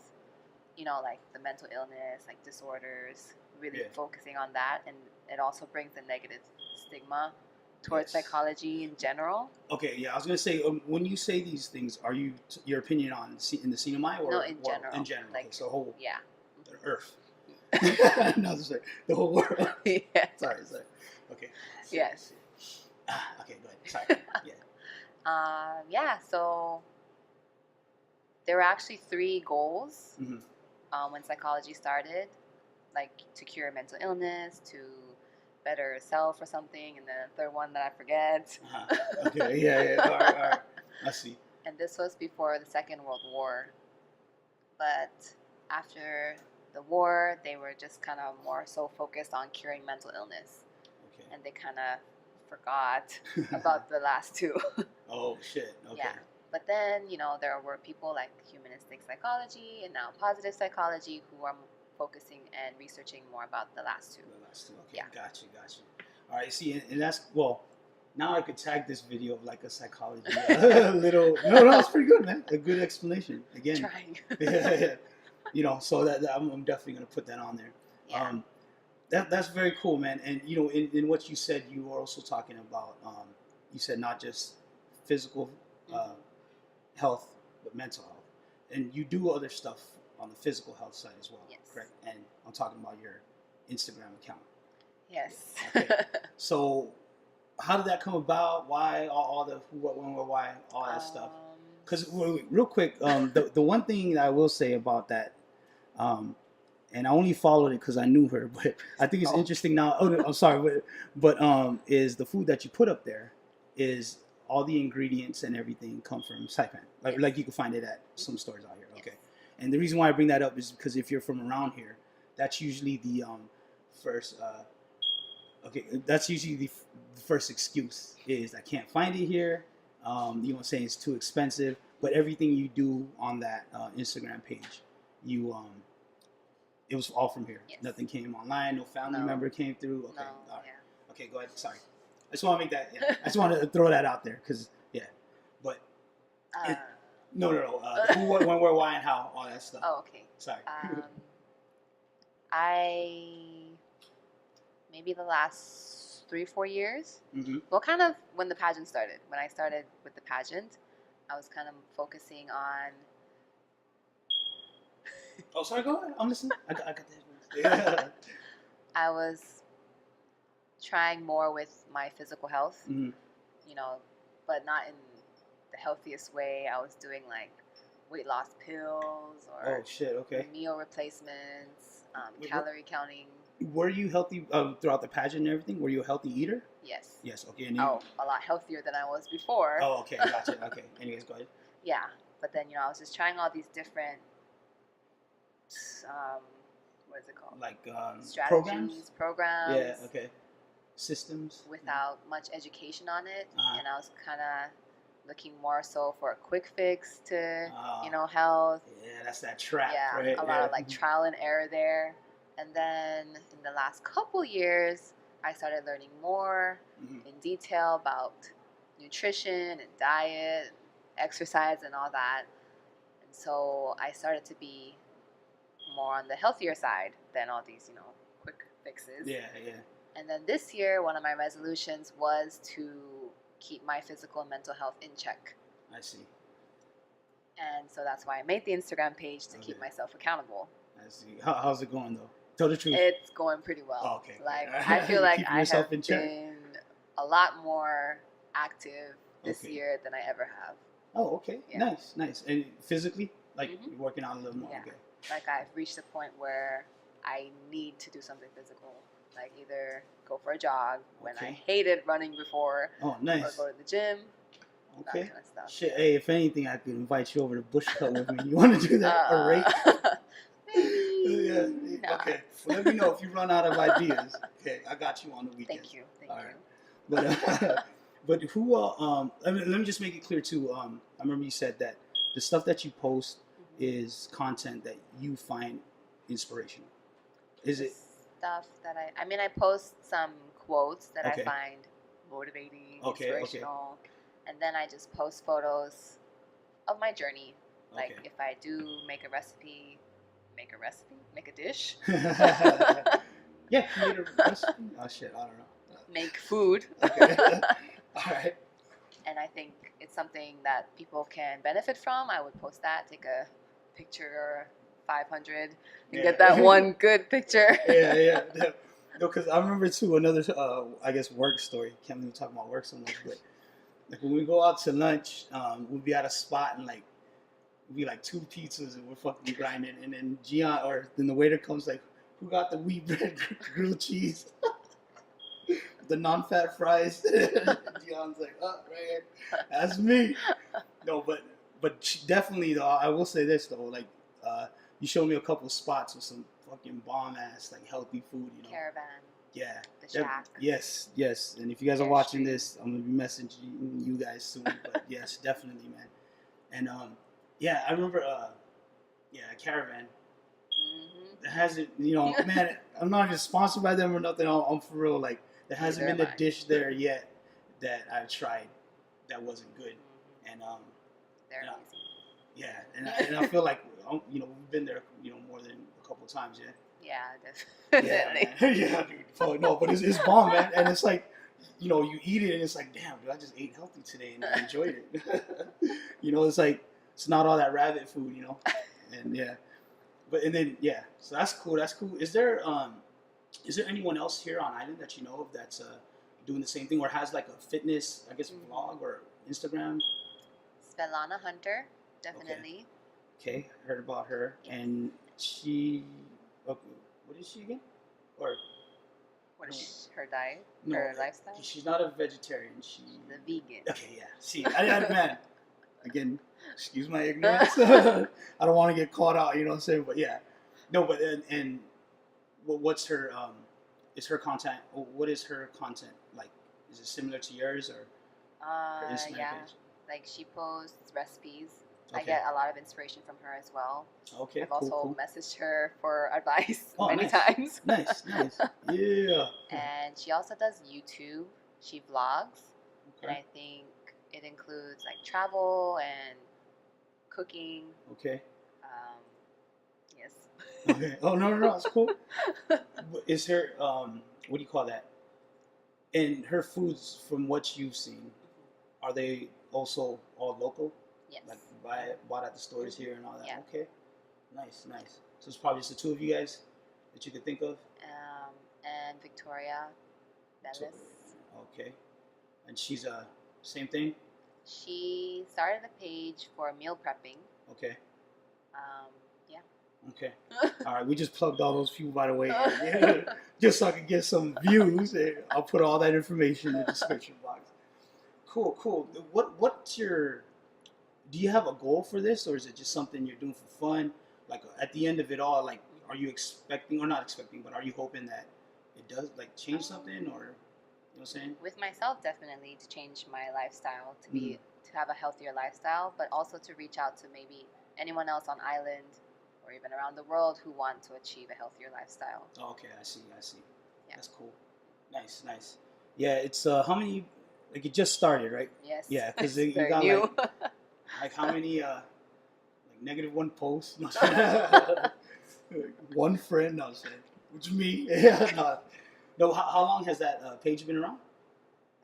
You know, like the mental illness, like disorders, really focusing on that. And it also brings a negative stigma towards psychology in general. Okay, yeah, I was going to say, when you say these things, are you, your opinion on in the CMI or? No, in general. In general, like, okay, so whole, the earth. No, sorry, the whole world. Yeah. Sorry. Okay. Yes. Okay, go ahead. Sorry. Yeah. So there were actually 3 goals when psychology started, like to cure mental illness, to better self or something, and then a third one that I forget. Okay, yeah. All right. I see. And this was before the Second World War. But after the war, they were just kind of more so focused on curing mental illness. Okay. And they kind of forgot about the last 2. Oh, shit. Okay. Yeah. But then, there were people like humanistic psychology and now positive psychology who are focusing and researching more about the last 2. The last 2, okay. Yeah. Gotcha. All right, see, and that's, well, now I could tag this video of like a psychology little, no, it's pretty good, man. A good explanation. Again. Trying. Yeah. So that I'm definitely going to put that on there. Yeah. That's very cool, man. And, in what you said, you were also talking about, you said not just physical health, but mental health. And you do other stuff on the physical health side as well, correct? And I'm talking about your Instagram account. Yes. Okay. So how did that come about? Why all the who, what, when, where, why, all that stuff? Because real quick, the one thing that I will say about that, and I only followed it because I knew her, but I think it's interesting now. Oh, I'm sorry, but is the food that you put up there is all the ingredients and everything come from Saipan. Like you can find it at some stores out here. Okay. And the reason why I bring that up is because if you're from around here, that's usually the first. That's usually the first excuse is I can't find it here. Saying it's too expensive. But everything you do on that Instagram page, it was all from here. Yes. Nothing came online. No family member came through. Okay. No, All right. yeah. Okay. Go ahead. Sorry. I just want to make that. Yeah. I just want to throw that out there because but. No. Who, what, when, where, why, and how, all that stuff. Oh, okay. Sorry. Maybe the last 3-4 years. Mm-hmm. Well, kind of when the pageant started. When I started with the pageant, I was kind of focusing on. Oh, sorry. Go ahead. I'm listening. I got that. Yeah. I was trying more with my physical health. Mm-hmm. But not in the healthiest way. I was doing like weight loss pills or meal replacements, calorie counting. Were you healthy throughout the pageant and everything? Were you a healthy eater? Yes. Yes. Okay. A lot healthier than I was before. Oh, okay. Gotcha. Okay. Anyways, go ahead. Yeah, but then I was just trying all these different, what is it called? Like strategies, programs. Yeah. Okay. Systems. Without much education on it, and I was kind of looking more so for a quick fix to health. Yeah, that's that trap. Yeah, right? a lot of like trial and error there. And then in the last couple years, I started learning more in detail about nutrition and diet, exercise, and all that. And so I started to be more on the healthier side than all these, quick fixes. Yeah. And then this year, one of my resolutions was to keep my physical and mental health in check. I see. And so that's why I made the Instagram page to keep myself accountable. I see. How's it going though? Tell the truth. It's going pretty well. Oh, okay. Like I feel like I have been a lot more active this year than I ever have. Oh, okay. Yeah. Nice. And physically, like you're working out a little more. Yeah. Okay. Like I've reached a point where I need to do something physical. Like either go for a jog when I hated running before. Oh, nice. Or go to the gym. Okay. That kind of stuff. Shit. Hey, if anything, I could invite you over to Bush Cut with me. You want to do that? A rate? Yeah. Okay. Well, let me know if you run out of ideas. Okay, I got you on the weekend. Thank you. All right. But who? Let me just make it clear too. I remember you said that the stuff that you post is content that you find inspirational. Is it stuff that I post some quotes that I find motivating, inspirational, and then I just post photos of my journey. Like if I do make a dish. Yeah, create a recipe. Oh shit, I don't know. Make food. Okay. All right. And I think it's something that people can benefit from. I would post that, take a picture 500 and get that one good picture. Yeah. No, because I remember too another work story. Can't even talk about work so much, but like when we go out to lunch, we'll be at a spot and like we like 2 pizzas and we're fucking grinding, and then Jian then the waiter comes like, who got the wheat bread grilled cheese? The non-fat fries. Jian's like, oh, right here. That's me. No, but definitely though, I will say this though, like you showed me a couple spots with some fucking bomb ass like healthy food, Caravan. Yeah. The Shack. Yes. And if you guys are watching this, I'm gonna be messaging you guys soon. But yes, definitely, man. And yeah, I remember a Caravan. That hasn't, man, I'm not even sponsored by them or nothing. I'm for real. Like, there hasn't been a dish there yet that I've tried that wasn't good. And they're amazing. Yeah, and I feel like we've been there, more than a couple of times. Yeah, definitely. Yeah, dude. No, but it's bomb, man. And it's like, you eat it and it's like, damn, dude, I just ate healthy today and I enjoyed it. It's like, it's not all that rabbit food, and yeah. So that's cool. Is there anyone else here on island that you know of that's doing the same thing or has like a fitness, vlog or Instagram? Svetlana Hunter, definitely. Okay, heard about her. And she, what is she again? Or What is her diet? No, her lifestyle? she's not a vegetarian. She's a vegan. Okay, yeah. See, man, again, excuse my ignorance. I don't want to get caught out, you know what I'm saying? But yeah, no, but and what's her is her content? What is her content like? Is it similar to yours or her Instagram Yeah, page? like she posts recipes. Okay. I get a lot of inspiration from her as well. Okay, I've cool, also messaged her for advice many nice. times. Nice, yeah. And she also does YouTube. She vlogs, and Okay. I think it includes like travel and cooking. Okay. Yes. Okay. Oh no, that's cool. Is her what do you call that? And her foods, from what you've seen, are they also all local? Yes. Like bought at the stores here and all that. Yeah. Okay. Nice. So it's probably just the two of you guys that you could think of. And Victoria Bellis. Okay. And she's same thing. She started a page for meal prepping. Okay. Yeah. Okay. All right. We just plugged all those people, by the way, just so I can get some views. And I'll put all that information in the description box. Cool. What's your? Do you have a goal for this, or is it just something you're doing for fun? Like at the end of it all, like, are you expecting, or not expecting, but are you hoping that it does like change something, or you know what I'm saying? With myself, definitely to change my lifestyle, to have a healthier lifestyle, but also to reach out to maybe anyone else on island or even around the world who want to achieve a healthier lifestyle. Oh, okay, I see. Yeah. That's cool. Nice. Yeah, it's how many? Like it just started, right? Yes. Yeah, because you Very got new. like how many like -1 post? One friend, no, saying, which me. No. How long has that page been around?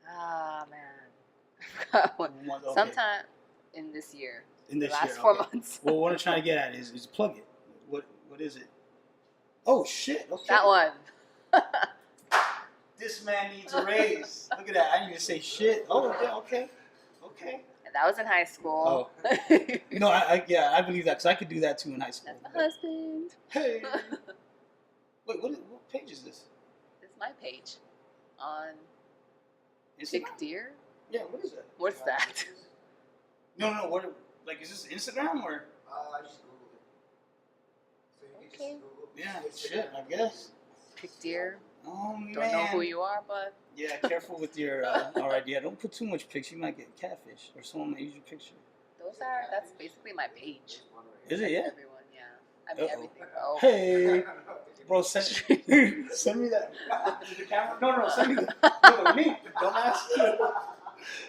Ah, man. Okay. Sometime in this year. In this the last year, 4 okay. months. Well, what I'm trying to get at is plug it. What is it? Oh shit! Okay. That one. This man needs a raise. Look at that. I didn't even say shit. Oh yeah. Okay. That was in high school. Oh. No, I believe that because I could do that too in high school. That's my husband. Hey. Wait, what page is this? This is my page on Instagram? Pick Deer. Yeah, what is that? What's that? No. What? Like, is this Instagram or? I just Googled it. So you can Okay. just Google. Yeah, shit. I guess. Pick Deer. Oh man. Don't know who you are, but Yeah, careful with your. All right, yeah. Don't put too much pics. You might get catfish, or someone might use your picture. that's basically my page. Is it? Yeah. Everyone, yeah. I mean everything. Oh. Hey, bro, send me that. The camera? No, send me that. No, me. Don't ask.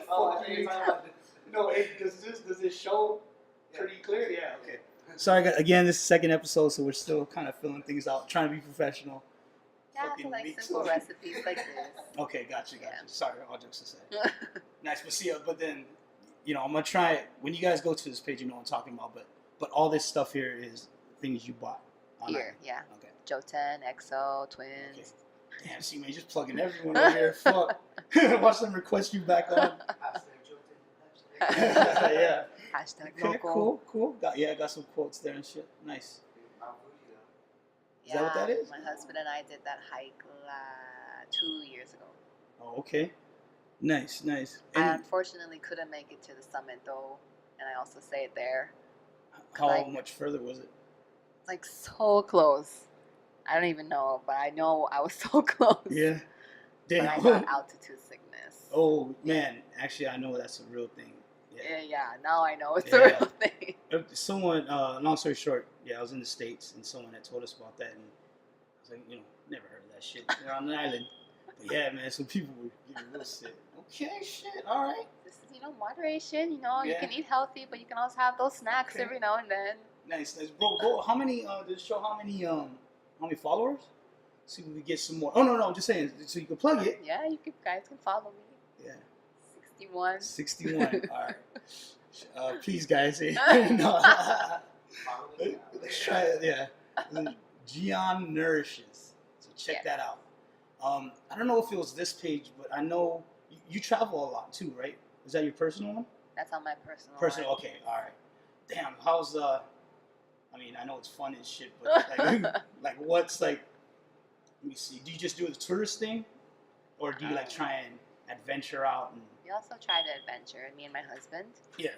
Oh, I think you're talking about No, does this show pretty clear? Yeah. Okay. Sorry, again, this is the second episode, so we're still kind of filling things out, trying to be professional. Yeah, Fucking so like weak. simple recipes like this. Okay, gotcha. Yeah. Sorry, all jokes aside. Nice, but see, but then, I'm gonna try it. When you guys go to this page, you know what I'm talking about. But all this stuff here is things you bought. Here, yeah. Okay. Joten, EXO, Twins. Okay. Damn, see, man, you're just plugging everyone over here. Fuck. Watch them request you back on. Yeah. Hashtag Okay, local. cool. Got some quotes there and shit. Nice. Yeah, that what that is? My husband and I did that hike 2 years ago. Oh, okay. Nice. I And unfortunately couldn't make it to the summit though, and I also stayed there. how much further was it? Like so close. I don't even know, but I know I was so close. Yeah. But Damn. I got altitude sickness. Oh man, actually, I know that's a real thing. Yeah. Now I know it's Yeah. a real thing. Someone, long story short, I was in the States, and someone had told us about that, and I was like, never heard of that shit. They're on an island. But yeah, man, some people were getting real sick. Okay, shit, all right. This is, moderation. You Yeah. can eat healthy, but you can also have those snacks Okay. every now and then. Nice. Bro, how many, does it show how many followers? See if we get some more. Oh, no, I'm just saying, so you can plug it. Yeah, guys can follow me. Yeah. 61. 61. All right. Please, guys. No. Let's try it. Yeah. Jian nourishes. So check that out. I don't know if it was this page, but I know you travel a lot too, right? Is that your personal one? That's on my personal. Personal. one. Okay. All right. Damn. How's I mean, I know it's fun and shit, but like, like what's like, Let me see. Do you just do the tourist thing, or do you like try and adventure out? And We also try to adventure, me and my husband, yeah.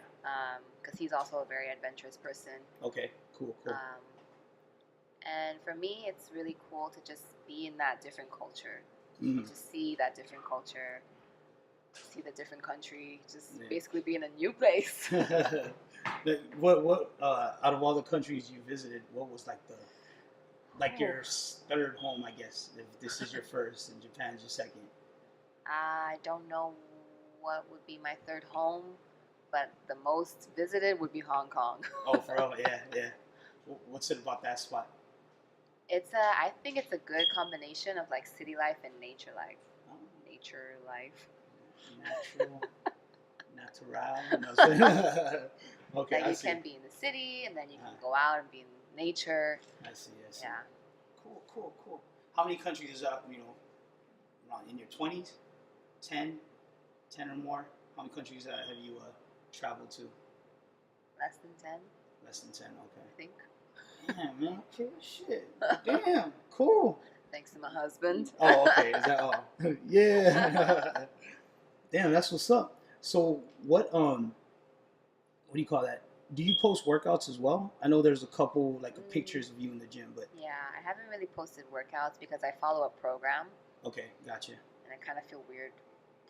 because he's also a very adventurous person. Okay. Cool. And for me, it's really cool to just be in that different culture, Mm. to see that different culture, see the different country, just Yeah. basically be in a new place. What out of all the countries you visited, what was your third home, I guess, if this is your first and Japan's your second? I don't know what would be my third home, but the most visited would be Hong Kong. Oh, for real? Yeah. What's it about that spot? I think it's a good combination of like city life and nature life. Oh, Nature life. Natural. No, okay, That I you see. can be in the city and then you can go out and be in nature. I see. Yeah. Cool. How many countries is that, around in your 20s? 10 or more? How many countries have you traveled to? Less than 10, Less than 10, okay. I think. Damn, man. Okay, shit. Damn, cool. Thanks to my husband. Oh, okay. Is that all? Yeah. Damn, that's what's up. So what do you call that? Do you post workouts as well? I know there's a couple pictures of you in the gym, but Yeah, I haven't really posted workouts because I follow a program okay, gotcha. and I kind of feel weird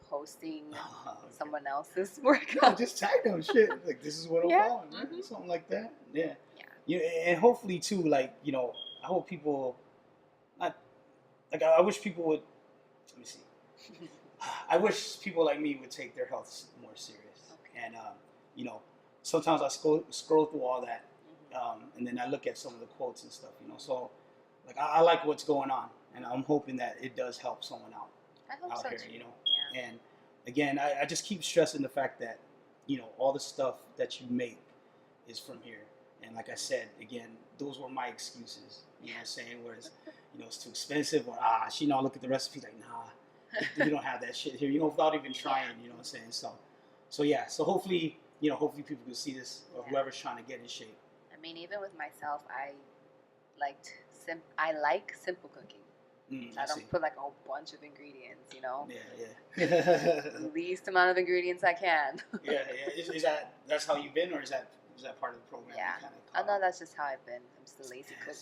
posting Okay. someone else's No, workout. just tag them shit. Like this is what I'm Yeah. following, right? Mhm. Something like that. Yeah. Yeah. And hopefully too, I hope people not I wish people would let me see. I wish people like me would take their health more serious. Okay. And sometimes I scroll through all that, Mhm. and then I look at some of the quotes and stuff. So I like what's going on, and I'm hoping that it does help someone out I hope out so here. too. Yeah. And again, I just keep stressing the fact that all the stuff that you make is from here. And like I said, again, those were my excuses. You know what I'm saying? Whereas, it's too expensive, or look at the recipe, like, nah, we don't have that shit here, without even trying, you know what I'm saying? So yeah, so hopefully people can see this, or Yeah. whoever's trying to get in shape. I mean, even with myself, I like simple cooking. I see. don't put like a whole bunch of ingredients, Yeah. The least amount of ingredients I can. Yeah. Is that's how you've been, or is that part of the program? Yeah. You kinda Oh caught no, up? that's just how I've been. I'm just a lazy cook.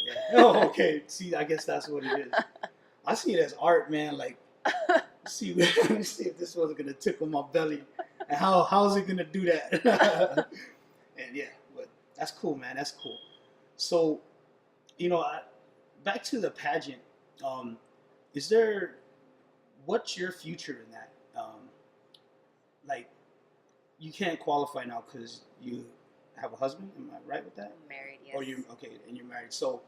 Yeah. Oh, okay. See, I guess that's what it is. I see it as art, man. Like, see if this wasn't gonna tickle my belly, and how's it gonna do that? And yeah, but that's cool, man. That's cool. So, back to the pageant. What's your future in that? Like, you can't qualify now because you have a husband. Am I right with that? I'm married, yes. Or and you're married. So,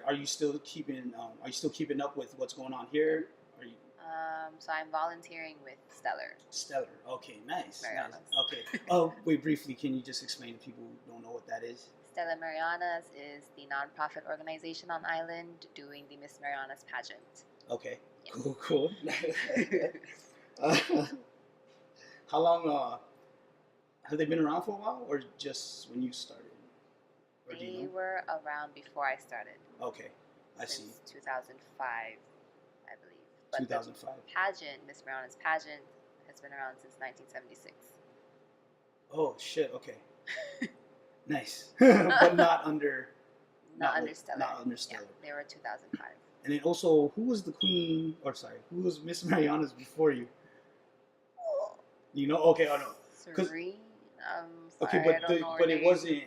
are you still keeping up with what's going on here? Are you So I'm volunteering with Stellar? Okay, nice. Marianas. Okay. Oh, wait, briefly, can you just explain to people who don't know what that is? Stella Marianas is the nonprofit organization on island doing the Miss Marianas pageant. Okay. Yeah. Cool. How long have they been around for a while, or just when you started? Or do you They know? were around before I started. Okay, I see. Since 2005, I believe. But 2005. the pageant, Miss Marianas pageant, has been around since 1976. Oh shit. Okay. Nice, but not under. Not under Stellar. Not under Stellar. Yeah, they were 2005. And then also, who was the queen? Or sorry, who was Miss Marianas before you? Okay. Oh no. Serene. Okay, but it wasn't.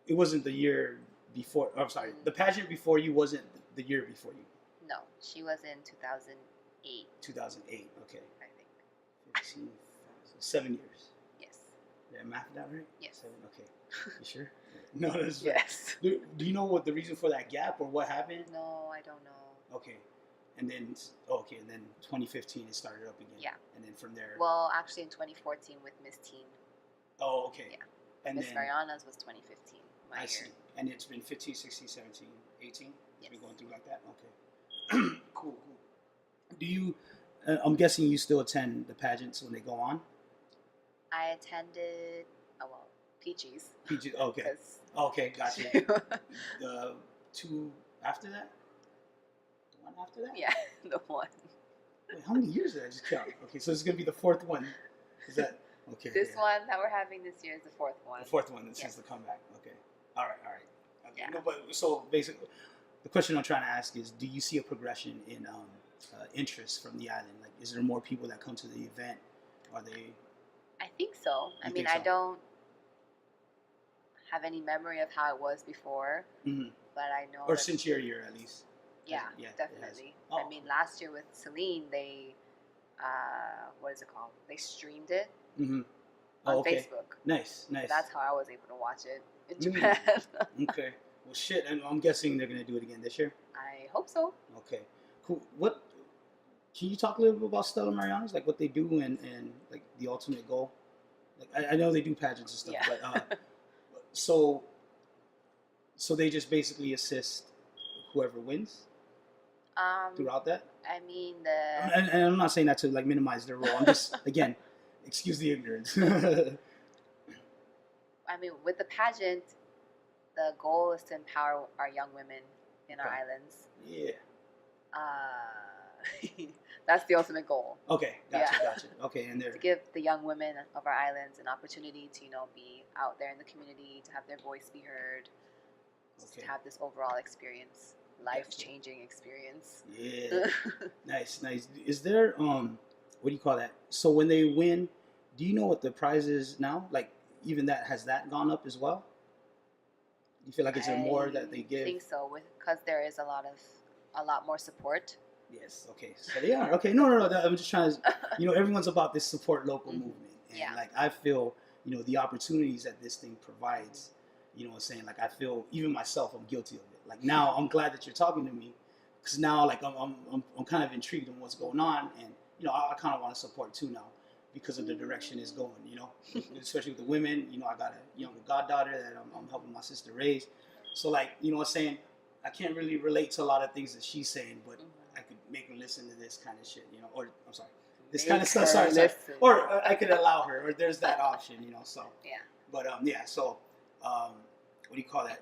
It wasn't the year before. I'm sorry. The pageant before you wasn't the year before you. No, she was in 2008. 2008. Okay. I think. 15, 7 years. Yes. Did I math that right? Yes. 7. Okay. You sure? No, that's right. Yes. Do you know what the reason for that gap or what happened? No, I don't know. Okay. And then 2015 it started up again. Yeah. And then from there. Well, actually, in 2014 with Miss Teen. Oh, okay. Yeah. And Miss then Marianas was 2015. My I year. see. And it's been 15, 16, 17, 18? It's been Yes. going through like that? Okay. Cool. Do you, I'm guessing you still attend the pageants when they go on? I attended, Peaches. PG, okay. 'Cause- Okay, gotcha. 2 after that? one after that? Yeah, the one. Wait, how many years did I just count? Okay, so it's gonna be the fourth one. Is that okay? This one that we're having this year is the fourth one. The fourth one since the comeback. Okay. All right. Okay. Yeah. No, but so basically, the question I'm trying to ask is, do you see a progression in interest from the island? Like, is there more people that come to the event? Are they? I think so. I mean, I don't have any memory of how it was before, but I know. Or since your year, at least. Yeah, definitely. I mean, last year with Celine, they, what is it called? They streamed it on Facebook. Nice. So that's how I was able to watch it in Japan. Okay. Well, shit, and I'm guessing they're gonna do it again this year. I hope so. Okay. Cool. What? Can you talk a little bit about Stella Mariana's, like what they do and like the ultimate goal? Like I know they do pageants and stuff, but so they just basically assist whoever wins throughout that. I mean and I'm not saying that to like minimize their role. I'm just again, excuse the ignorance. I mean, with the pageant, the goal is to empower our young women in our islands. Yeah. That's the ultimate goal. Okay, gotcha. Okay, and to give the young women of our islands an opportunity to, be out there in the community, to have their voice be heard, to have this overall experience, life-changing experience. Yeah, nice. Is there what do you call that? So when they win, do you know what the prize is now? Like even that has that gone up as well? You feel like it's more that they give? I think so, because there is a lot more support. Yes. Okay. So they are. Okay. No. I'm just trying to, everyone's about this support local movement, and like I feel, the opportunities that this thing provides. I'm saying, like I feel even myself, I'm guilty of it. Like now, I'm glad that you're talking to me, because now, like I'm kind of intrigued in what's going on, and I kind of want to support too now, because of the direction it's going. Especially with the women. I got a younger goddaughter that I'm helping my sister raise. So like, I'm saying, I can't really relate to a lot of things that she's saying, but I could make her listen to this kind of shit, or I'm sorry, this kind of stuff. Sorry. Or I could allow her, or there's that option, So yeah. But So what do you call that?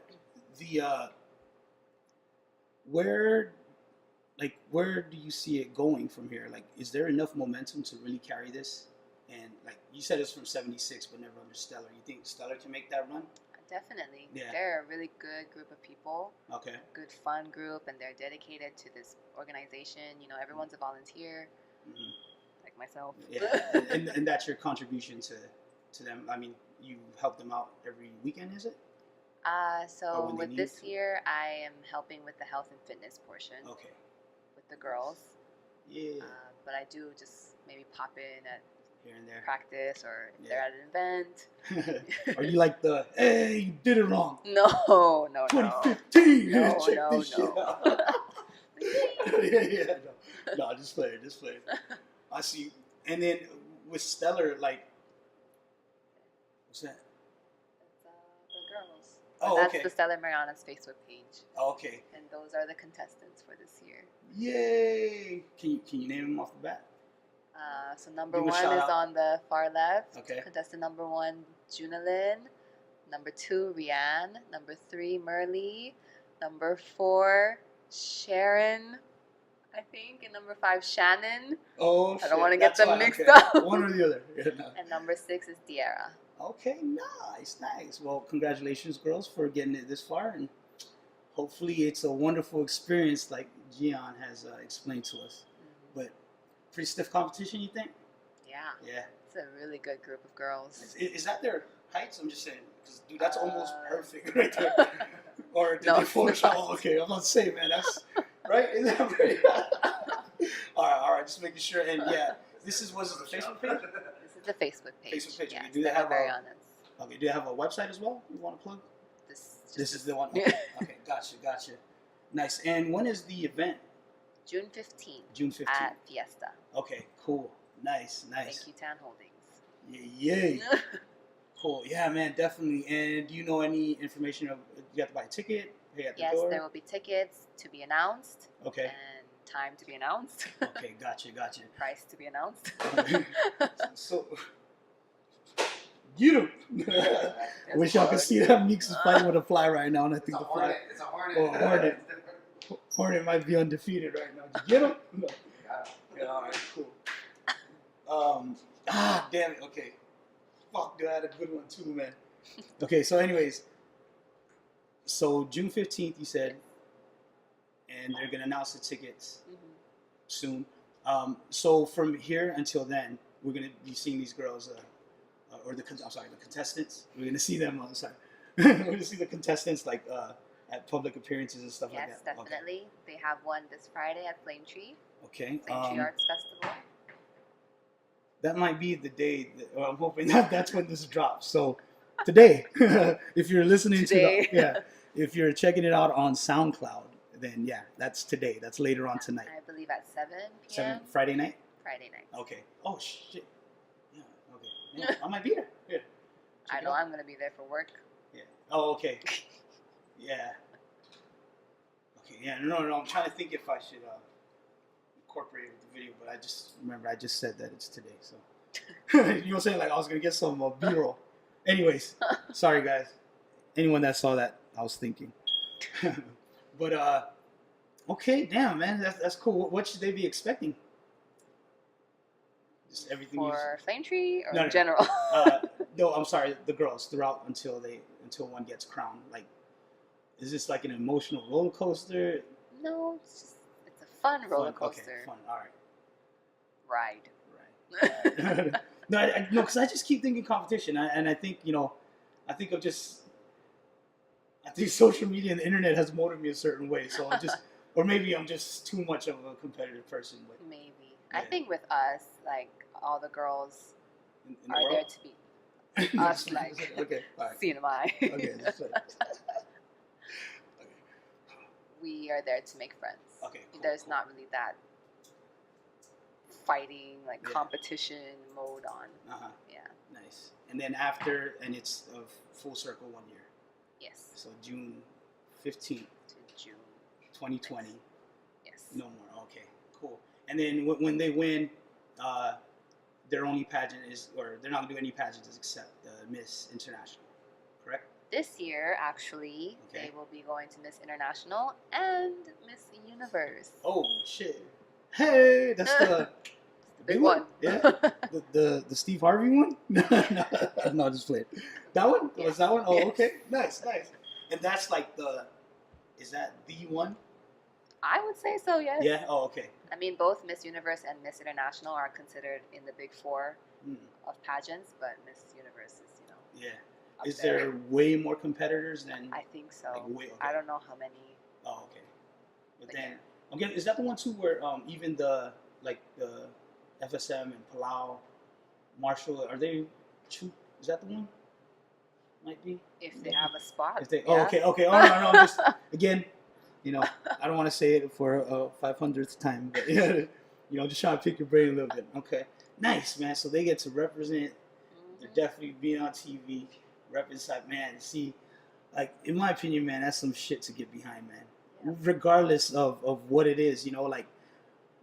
The where do you see it going from here? Like, is there enough momentum to really carry this? And like you said, it's from '76, but never under Stellar. You think Stellar can make that run? Definitely. Yeah. They're a really good group of people. Okay. Good fun group, and they're dedicated to this organization. Everyone's a volunteer, like myself. Yeah, and that's your contribution to them. I mean, you help them out every weekend, is it? So with this year, I am helping with the health and fitness portion. Okay. With the girls. Yeah. But I do just maybe pop in at here and there practice, or if they're at an event. Are you like hey, you did it wrong? No. 2015. No. Yeah. No, just play. I see. And then with Stellar, like, what's that? It's the girls. Oh, that's okay. the Stella Mariana's Facebook page. Okay. And those are the contestants for this year. Yay! Can you name them off the bat? So number one is on the far left. Okay. Contestant number 1, Junalyn. Number 2, Jian. Number 3, Merle. Number 4, Sharon, I think. And number 5, Shannon. Oh, I don't want to get them mixed up. One or the other. Yeah, no. And number 6 is Diarra. Okay, nice. Well, congratulations, girls, for getting it this far. And hopefully it's a wonderful experience like Jian has explained to us. But pretty stiff competition, you think? Yeah. It's a really good group of girls. Is that their heights? I'm just saying. Because, dude, that's almost perfect right there. Or did they Photoshop? Oh, okay, I'm not saying, man. That's right. Isn't that pretty? All right. Just making sure. And this is the Facebook page. This is the Facebook page. Facebook page. Yes, do they have Okay. Do they have a website as well? You want to plug? This is the one. Okay. Okay. Gotcha. Nice. And when is the event? June 15th. June 15th. At Fiesta. Okay. Cool. Nice. Thank you, Tan Holdings. Yay. Cool. Yeah, man, definitely. And do you know any information of you have to buy a ticket? Yes, there will be tickets to be announced. Okay. And time to be announced. Okay, gotcha. Price to be announced. So, get him. I wish y'all could see that Meeks is fighting with a fly right now, and I think It's a hornet. Oh, hornet. Hornet might be undefeated right now. Did you get him? No. Yeah, all right, cool. Damn it. Okay. Fuck, dude, I had a good one too, man. Okay, so anyways, so June 15th, you said, and they're gonna announce the tickets soon. So from here until then, we're gonna be seeing these girls, the contestants. We're gonna see them on the side. We're gonna see the contestants like at public appearances and stuff like that. Yes, definitely. Okay. They have one this Friday at Flame Tree. Okay. Flame Tree Arts Festival. That might be the day. I'm hoping that's when this drops. So today, if you're listening if you're checking it out on SoundCloud, then yeah, that's today. That's later on tonight. I believe at 7 p.m. Friday night? Friday night. Okay. Oh, shit. Yeah, okay. Yeah, I might be there. Yeah. I know I'm going to be there for work. Yeah. Oh, okay. Yeah. Okay, yeah, no. I'm trying to think if I should incorporate it with the video, but I just said that it's today, so. You know what I'm saying? Like, I was going to get some B-roll. Anyways, sorry, guys. Anyone that saw that, I was thinking. But, okay, damn, man, that's cool. What should they be expecting? Just everything for Flame Tree or no, in general? No, I'm sorry, the girls throughout until one gets crowned. Like, is this like an emotional roller coaster? No, it's a fun roller coaster. Okay, fun. All right. Ride. No, because I just keep thinking competition, and I think I think social media and the internet has molded me a certain way. So or maybe I'm just too much of a competitive person. But maybe I think with us, like all the girls in are the there to be us, like okay, all right. CNMI. Okay, that's right. We are there to make friends. Okay, cool, There's not really that fighting, like competition mode on. Yeah. Nice. And then after, and it's a full circle 1 year. Yes. So June 15th to June 2020. Yes. No more. Okay. Cool. And then when they win, their only pageant they're not gonna do any pageants except Miss International. Correct? This year, actually, they will be going to Miss International and Miss Universe. Oh shit! Hey, that's the big one. Yeah, the Steve Harvey one. No, just played. That one was that one. Oh, yes. Okay, nice. And that's like is that the one? I would say so. Yes. Yeah. Oh, okay. I mean, both Miss Universe and Miss International are considered in the big four of pageants, but Miss Universe is, Yeah. Is there way more competitors than? I think so. Like I don't know how many. Oh, okay. But then, again, is that the one too where even the FSM and Palau, Marshall, are they two? Is that the one? Might be. If they have a spot. If they, okay. Oh no. Just again, I don't want to say it for a 500th time, but just trying to pick your brain a little bit. Okay, nice, man. So they get to represent. They're definitely being on TV. Represent, man. See, like in my opinion, man, that's some shit to get behind, man. Yeah. Regardless of what it is, like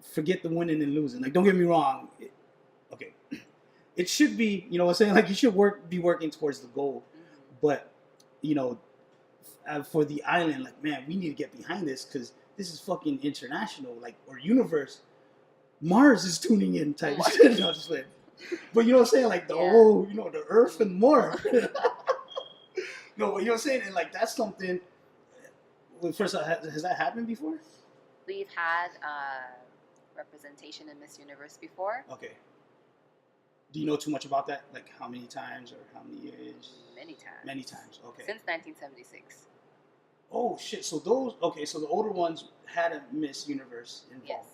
forget the winning and losing. Like, don't get me wrong. It should be, what I'm saying. Like, you should be working towards the goal, but for the island, like, man, we need to get behind this because this is fucking international, like, or universe. Mars is tuning in type shit. No, just like, but you know what I'm saying, like the whole, the Earth and more. No, but you know what I'm saying, and like that's something. Well, first, has that happened before? We've had representation in Miss Universe before. Okay. Do you know too much about that? Like how many times or how many years? Many times. Many times. Okay. Since 1976. Oh shit! So the older ones had a Miss Universe involved. Yes.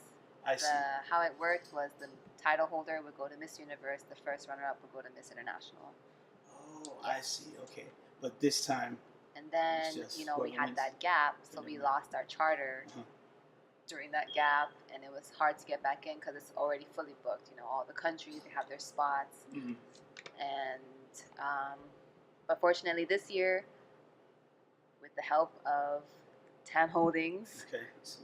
I see. How it worked was the title holder would go to Miss Universe, the first runner-up would go to Miss International. Oh, I see. Okay. But this time... And then, we had that gap, so we lost our charter during that gap, and it was hard to get back in because it's already fully booked. All the countries, they have their spots. Mm-hmm. And, but fortunately this year, with the help of Tan Holdings,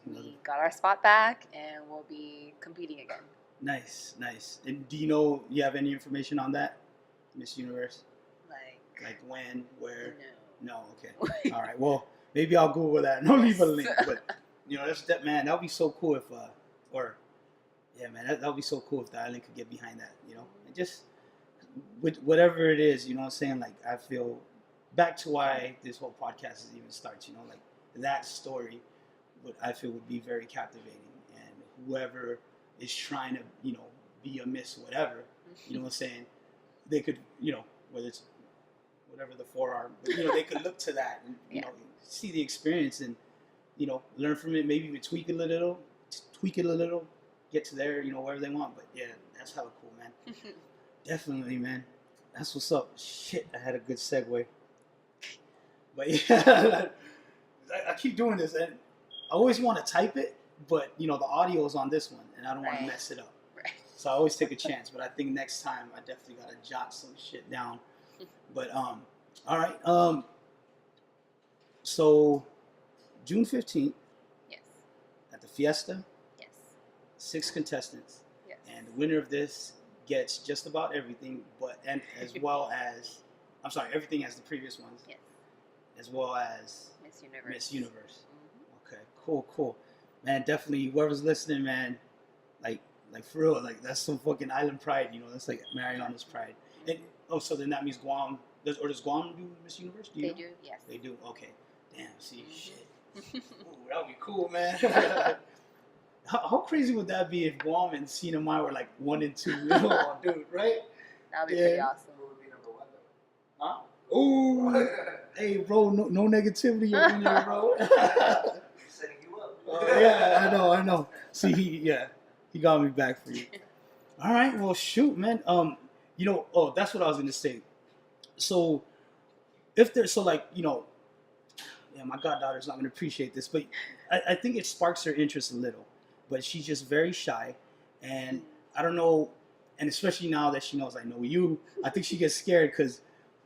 we got our spot back, and we'll be competing again. Nice. And do you have any information on that, Miss Universe? Like when, where? No. No, okay. All right. Well, maybe I'll Google that and I'll leave a link. But You know, that's that man. That would be so cool if, or yeah, man, that would be so cool if the island could get behind that. You know, and just with whatever it is, you know what I'm saying? Like, I feel back to why this whole podcast even starts, you know, like that story would, I feel, would be very captivating. And whoever is trying to, you know, be amiss, whatever, you know what I'm saying? They could, you know, whether it's whatever the forearm, but, you know, they could look to that and, you know, see the experience and, you know, learn from it, maybe even tweak it a little, get to there, you know, wherever they want. But yeah, that's hella cool, man. Definitely, man. That's what's up. Shit, I had a good segue. But yeah, I keep doing this, and I always want to type it, but you know the audio is on this one, and I don't want to mess it up. Right. So I always take a chance. But I think next time I definitely gotta jot some shit down. But all right. So June 15th. Yes. At the Fiesta. Yes. 6 contestants. Yes. And the winner of this gets just about everything, and as well as, I'm sorry, everything as the previous ones. Yes. As well as Miss Universe. Okay, cool. Man, definitely, whoever's listening, man, like for real, like that's some fucking island pride, you know, that's like Mariana's pride. And, so then that means Guam, does Guam do Miss Universe? Do you know? Do, yes. They do, okay. Damn, see, shit. Ooh, that would be cool, man. How crazy would that be if Guam and CNMI were like 1 and 2? You know, dude, right? That would be pretty awesome. Who would be number 1 though? Huh? Ooh, hey, bro, no negativity over here, bro. Setting you up. Yeah, I know. See, he got me back for you. All right, well, shoot, man. You know, that's what I was gonna say. So, if there's like, you know, yeah, my goddaughter's not gonna appreciate this, but I think it sparks her interest a little. But she's just very shy, and I don't know, and especially now that she knows I know you, I think she gets scared because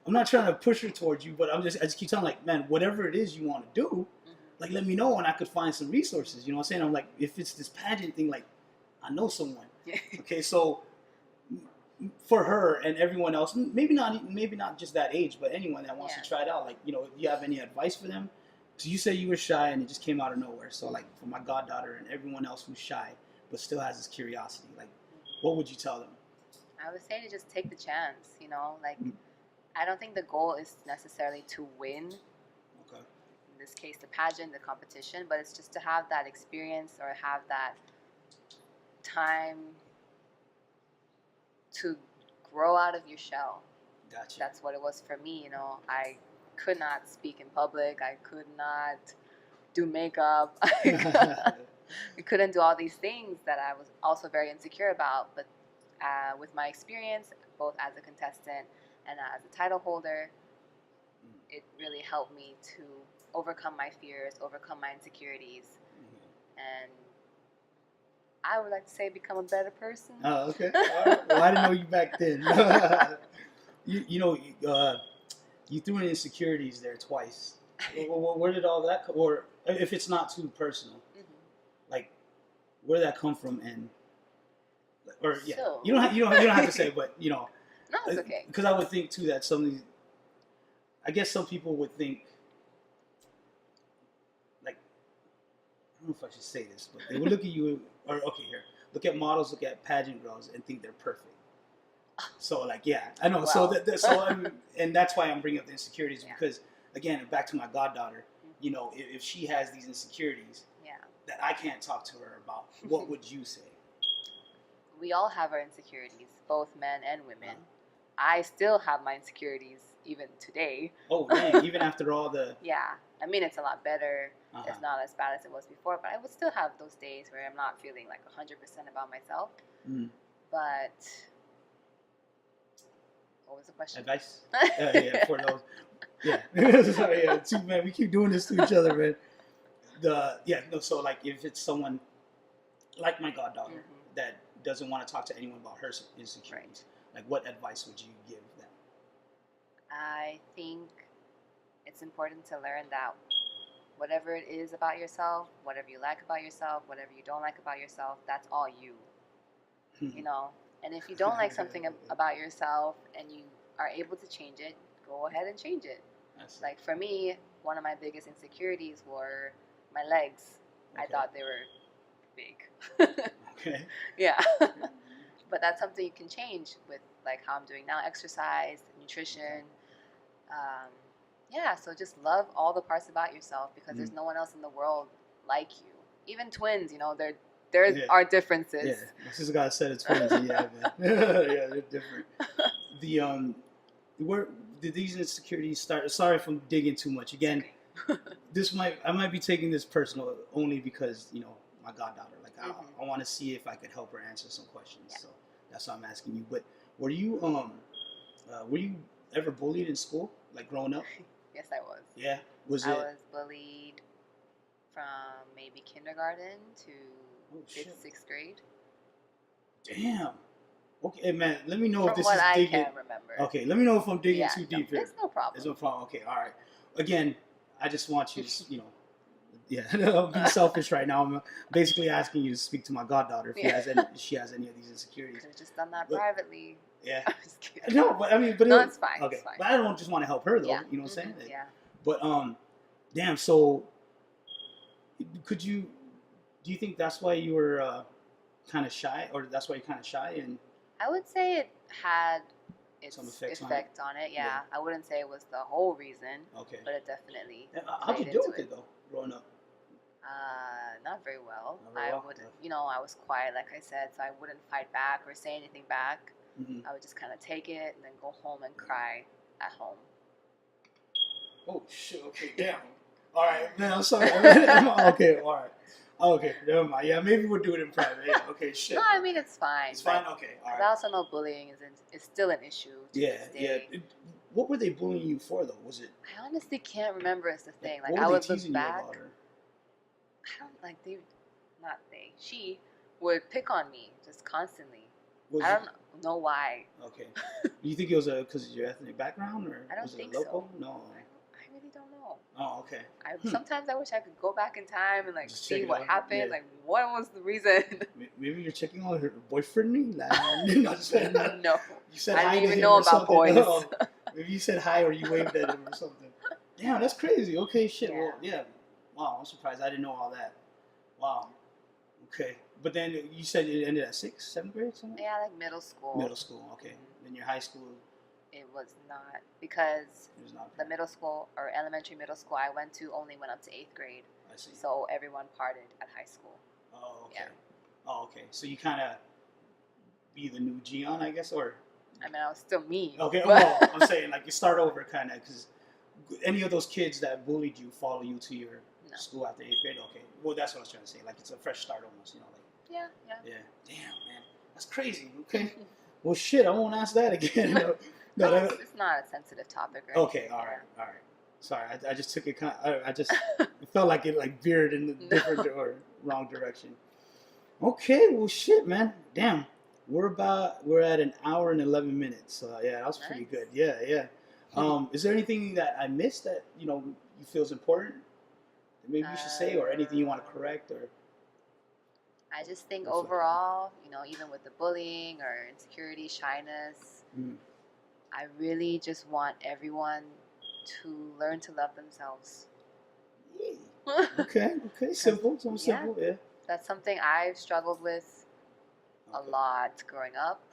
I'm not trying to push her towards you, but I just keep telling like, man, whatever it is you want to do, like let me know and I could find some resources. You know what I'm saying? I'm like, if it's this pageant thing, like I know someone. Okay, so for her and everyone else, maybe not just that age, but anyone that wants to try it out, like, you know, do you have any advice for them? So you say you were shy and it just came out of nowhere. So like for my goddaughter and everyone else who's shy but still has this curiosity, like what would you tell them? I would say to just take the chance, you know, like I don't think the goal is necessarily to win. Okay. In this case, the pageant, the competition, but it's just to have that experience or have that time to grow out of your shell. Gotcha. That's what it was for me, you know. I could not speak in public. I could not do makeup. I couldn't do all these things that I was also very insecure about. But with my experience, both as a contestant and as a title holder, it really helped me to overcome my fears, overcome my insecurities, and I would like to say become a better person. Oh, okay. All right. Well, I didn't know you back then. you know, you threw in insecurities there twice. Where did all that come? Or if it's not too personal, like where did that come from? And or yeah, So, you don't have to say, but you know, no, it's okay. Because I would think too that some of these, I guess some people would think, like, I don't know if I should say this, but they would look at you, or okay, here, look at models, look at pageant girls, and think they're perfect. So like, yeah, I know. Wow. And that's why I'm bringing up the insecurities because, again, back to my goddaughter, you know, if she has these insecurities that I can't talk to her about, what would you say? We all have our insecurities, both men and women. I still have my insecurities even today. Oh, man, even after all the... Yeah. I mean, it's a lot better. It's not as bad as it was before, but I would still have those days where I'm not feeling like 100% about myself. But what was the question? Advice? Yeah, for those. Yeah. Sorry, too, man, we keep doing this to each other, man. So like if it's someone like my goddaughter that doesn't want to talk to anyone about her insecurities, like what advice would you give them? I think it's important to learn that whatever it is about yourself, whatever you like about yourself, whatever you don't like about yourself, that's all you. You know, and if you don't like something about yourself and you are able to change it, go ahead and change it. Like for me, one of my biggest insecurities were my legs. I Okay. thought they were big. Okay. Yeah. But that's something you can change with like how I'm doing now, exercise, nutrition. Yeah, so just love all the parts about yourself because there's no one else in the world like you. Even twins, you know, there are differences. Yeah, my sister got a set of twins. Yeah, man. Yeah, they're different. Where did these insecurities start? Sorry if I'm digging too much. Again, I might be taking this personal only because my goddaughter. Like I want to see if I could help her answer some questions. Yeah. So that's why I'm asking you. But were you ever bullied in school, like growing up? Yes, I was. Yeah, I was bullied from maybe kindergarten to 5th, 6th grade. Damn. Okay, man. Let me know From if this what is I digging. can remember. Okay, let me know if I'm digging too deep here. There's no problem. There's no problem. Okay, all right. Again, I just want you to, I'm being selfish right now. I'm basically asking you to speak to my goddaughter if she has any of these insecurities. Could have just done that privately. Yeah. I'm just kidding. No, but I mean, it's fine. Okay, it's fine. but I don't just want to help her though. Yeah. You know what I'm saying? Yeah. But damn. So, do you think that's why you were kind of shy, or that's why you're kind of shy? And I would say it had its some effect on it. Yeah. I wouldn't say it was the whole reason. Okay. But it definitely. How'd you deal with it though, growing up? Not very well. I was quiet, like I said, so I wouldn't fight back or say anything back. I would just kind of take it and then go home and cry at home. Oh shit! Okay, damn. All right, man. I'm sorry. Okay, all right. Okay, never mind. Yeah, maybe we'll do it in private. Yeah. Okay, shit. No, I mean it's fine. It's fine. Okay, all right. I also know bullying is still an issue. To this day. Yeah. What were they bullying you for though? Was it? I honestly can't remember. Is the thing. Like what I were would they look teasing back. You about her? I don't like she would pick on me just constantly. I don't know why. Okay. Do you think it was because of your ethnic background, or I don't was it think local? so. No. I really don't know. Oh, okay. Sometimes I wish I could go back in time and like Just see what happened. Yeah. Like what was the reason? Maybe you're checking on her boyfriend. Like, no. You said I hi didn't to even him know or about something. boys. No. Maybe you said hi or you waved at him or something. Damn, that's crazy. Okay, shit. Yeah. Well, yeah. Wow, I'm surprised. I didn't know all that. Wow. Okay. But then you said it ended at 6th, 7th grade? Something? Yeah, like middle school. Middle school, okay. Then your high school? It was not, because It was not. the middle school or elementary middle school I went to only went up to 8th grade. I see. So everyone parted at high school. Oh, okay. Yeah. Oh, okay. So you kind of be the new Jian, I guess, or? I mean, I was still me. Okay, well, I'm saying like you start over kind of, because any of those kids that bullied you follow you to your school after 8th grade? Okay. Well, that's what I was trying to say. Like it's a fresh start almost, like. Yeah. Damn, man. That's crazy. Okay. Well, shit, I won't ask that again. No, it's not a sensitive topic, right? Okay, all right. Sorry, I just took it I just it felt like it like veered in the different or wrong direction. Okay, well, shit, man. Damn. We're at an hour and 11 minutes. Yeah, that was pretty good. Yeah. Is there anything that I missed that, you feel is important? That maybe you should say, or anything you want to correct, or? I just think overall, even with the bullying or insecurity, shyness, I really just want everyone to learn to love themselves. Yeah. Okay. Simple. Yeah. That's something I've struggled with a lot growing up.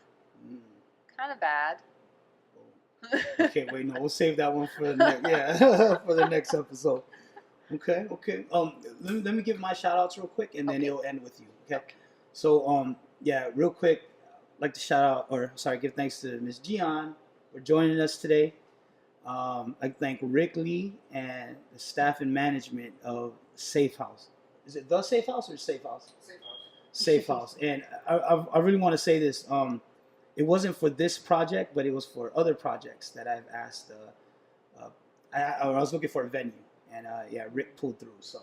Kind of bad. Okay, wait, no, we'll save that one for the next. For the next episode. Okay. Let me give my shout outs real quick, and then it'll end with you. Okay. So real quick, I'd like to give thanks to Ms. Jian for joining us today. I thank Rick Lee and the staff and management of Safe House. Is it the Safe House or Safe House? Safe House. Safe House. And I really want to say this. It wasn't for this project, but it was for other projects that I've asked. I was looking for a venue, and Rick pulled through. So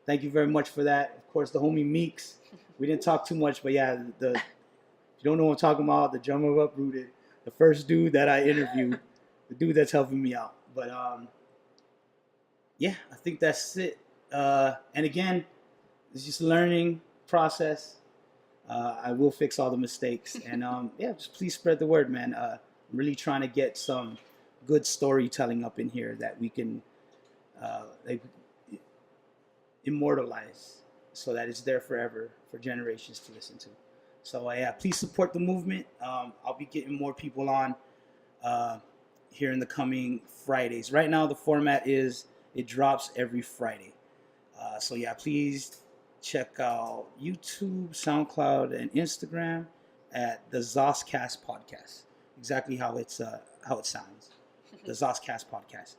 thank you very much for that. Of course, the homie Meeks. We didn't talk too much, but if you don't know what I'm talking about, the drummer of Uprooted, the first dude that I interviewed, the dude that's helping me out. But I think that's it. And again, it's just a learning process. I will fix all the mistakes, and just please spread the word, man. I'm really trying to get some good storytelling up in here that we can immortalize so that it's there forever for generations to listen to. So yeah, please support the movement. I'll be getting more people on here in the coming Fridays. Right now, the format is it drops every Friday. So yeah, please check out YouTube, SoundCloud, and Instagram at the ZosCast podcast. Exactly how it sounds, the ZosCast podcast.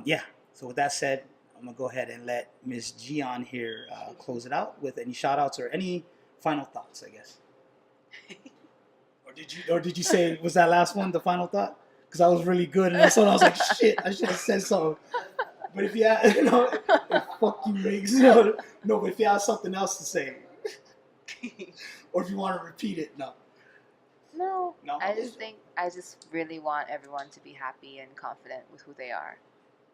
Yeah. So with that said, I'm gonna go ahead and let Miss Jian here close it out with any shout outs or any final thoughts, I guess. Or did you say, was that last one the final thought? Because I was really good, and that's when I was like, shit, I should have said something. But if you have, fuck you, Riggs. No, but if you have something else to say, or if you want to repeat it, no. No. I just really want everyone to be happy and confident with who they are,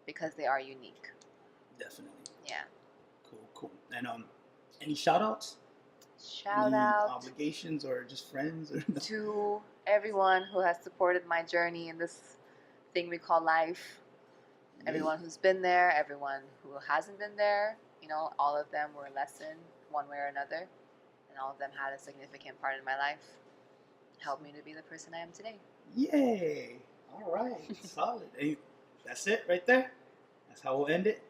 because they are unique. Definitely. Yeah. Cool. And any shout outs? Shout out obligations or just friends or to everyone who has supported my journey in this thing we call life. Everyone who's been there, everyone who hasn't been there, all of them were a lesson one way or another, and all of them had a significant part in my life. Helped me to be the person I am today. Yay! All right, solid. Hey, that's it right there. That's how we'll end it.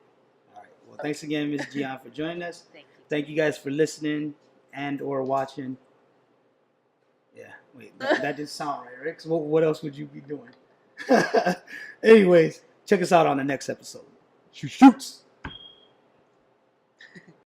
All right. Well, thanks again, Ms. Jian, for joining us. Thank you. Thank you guys for listening and or watching. Yeah, wait, that didn't sound right? 'Cause what else would you be doing? Anyways, check us out on the next episode. Shoots.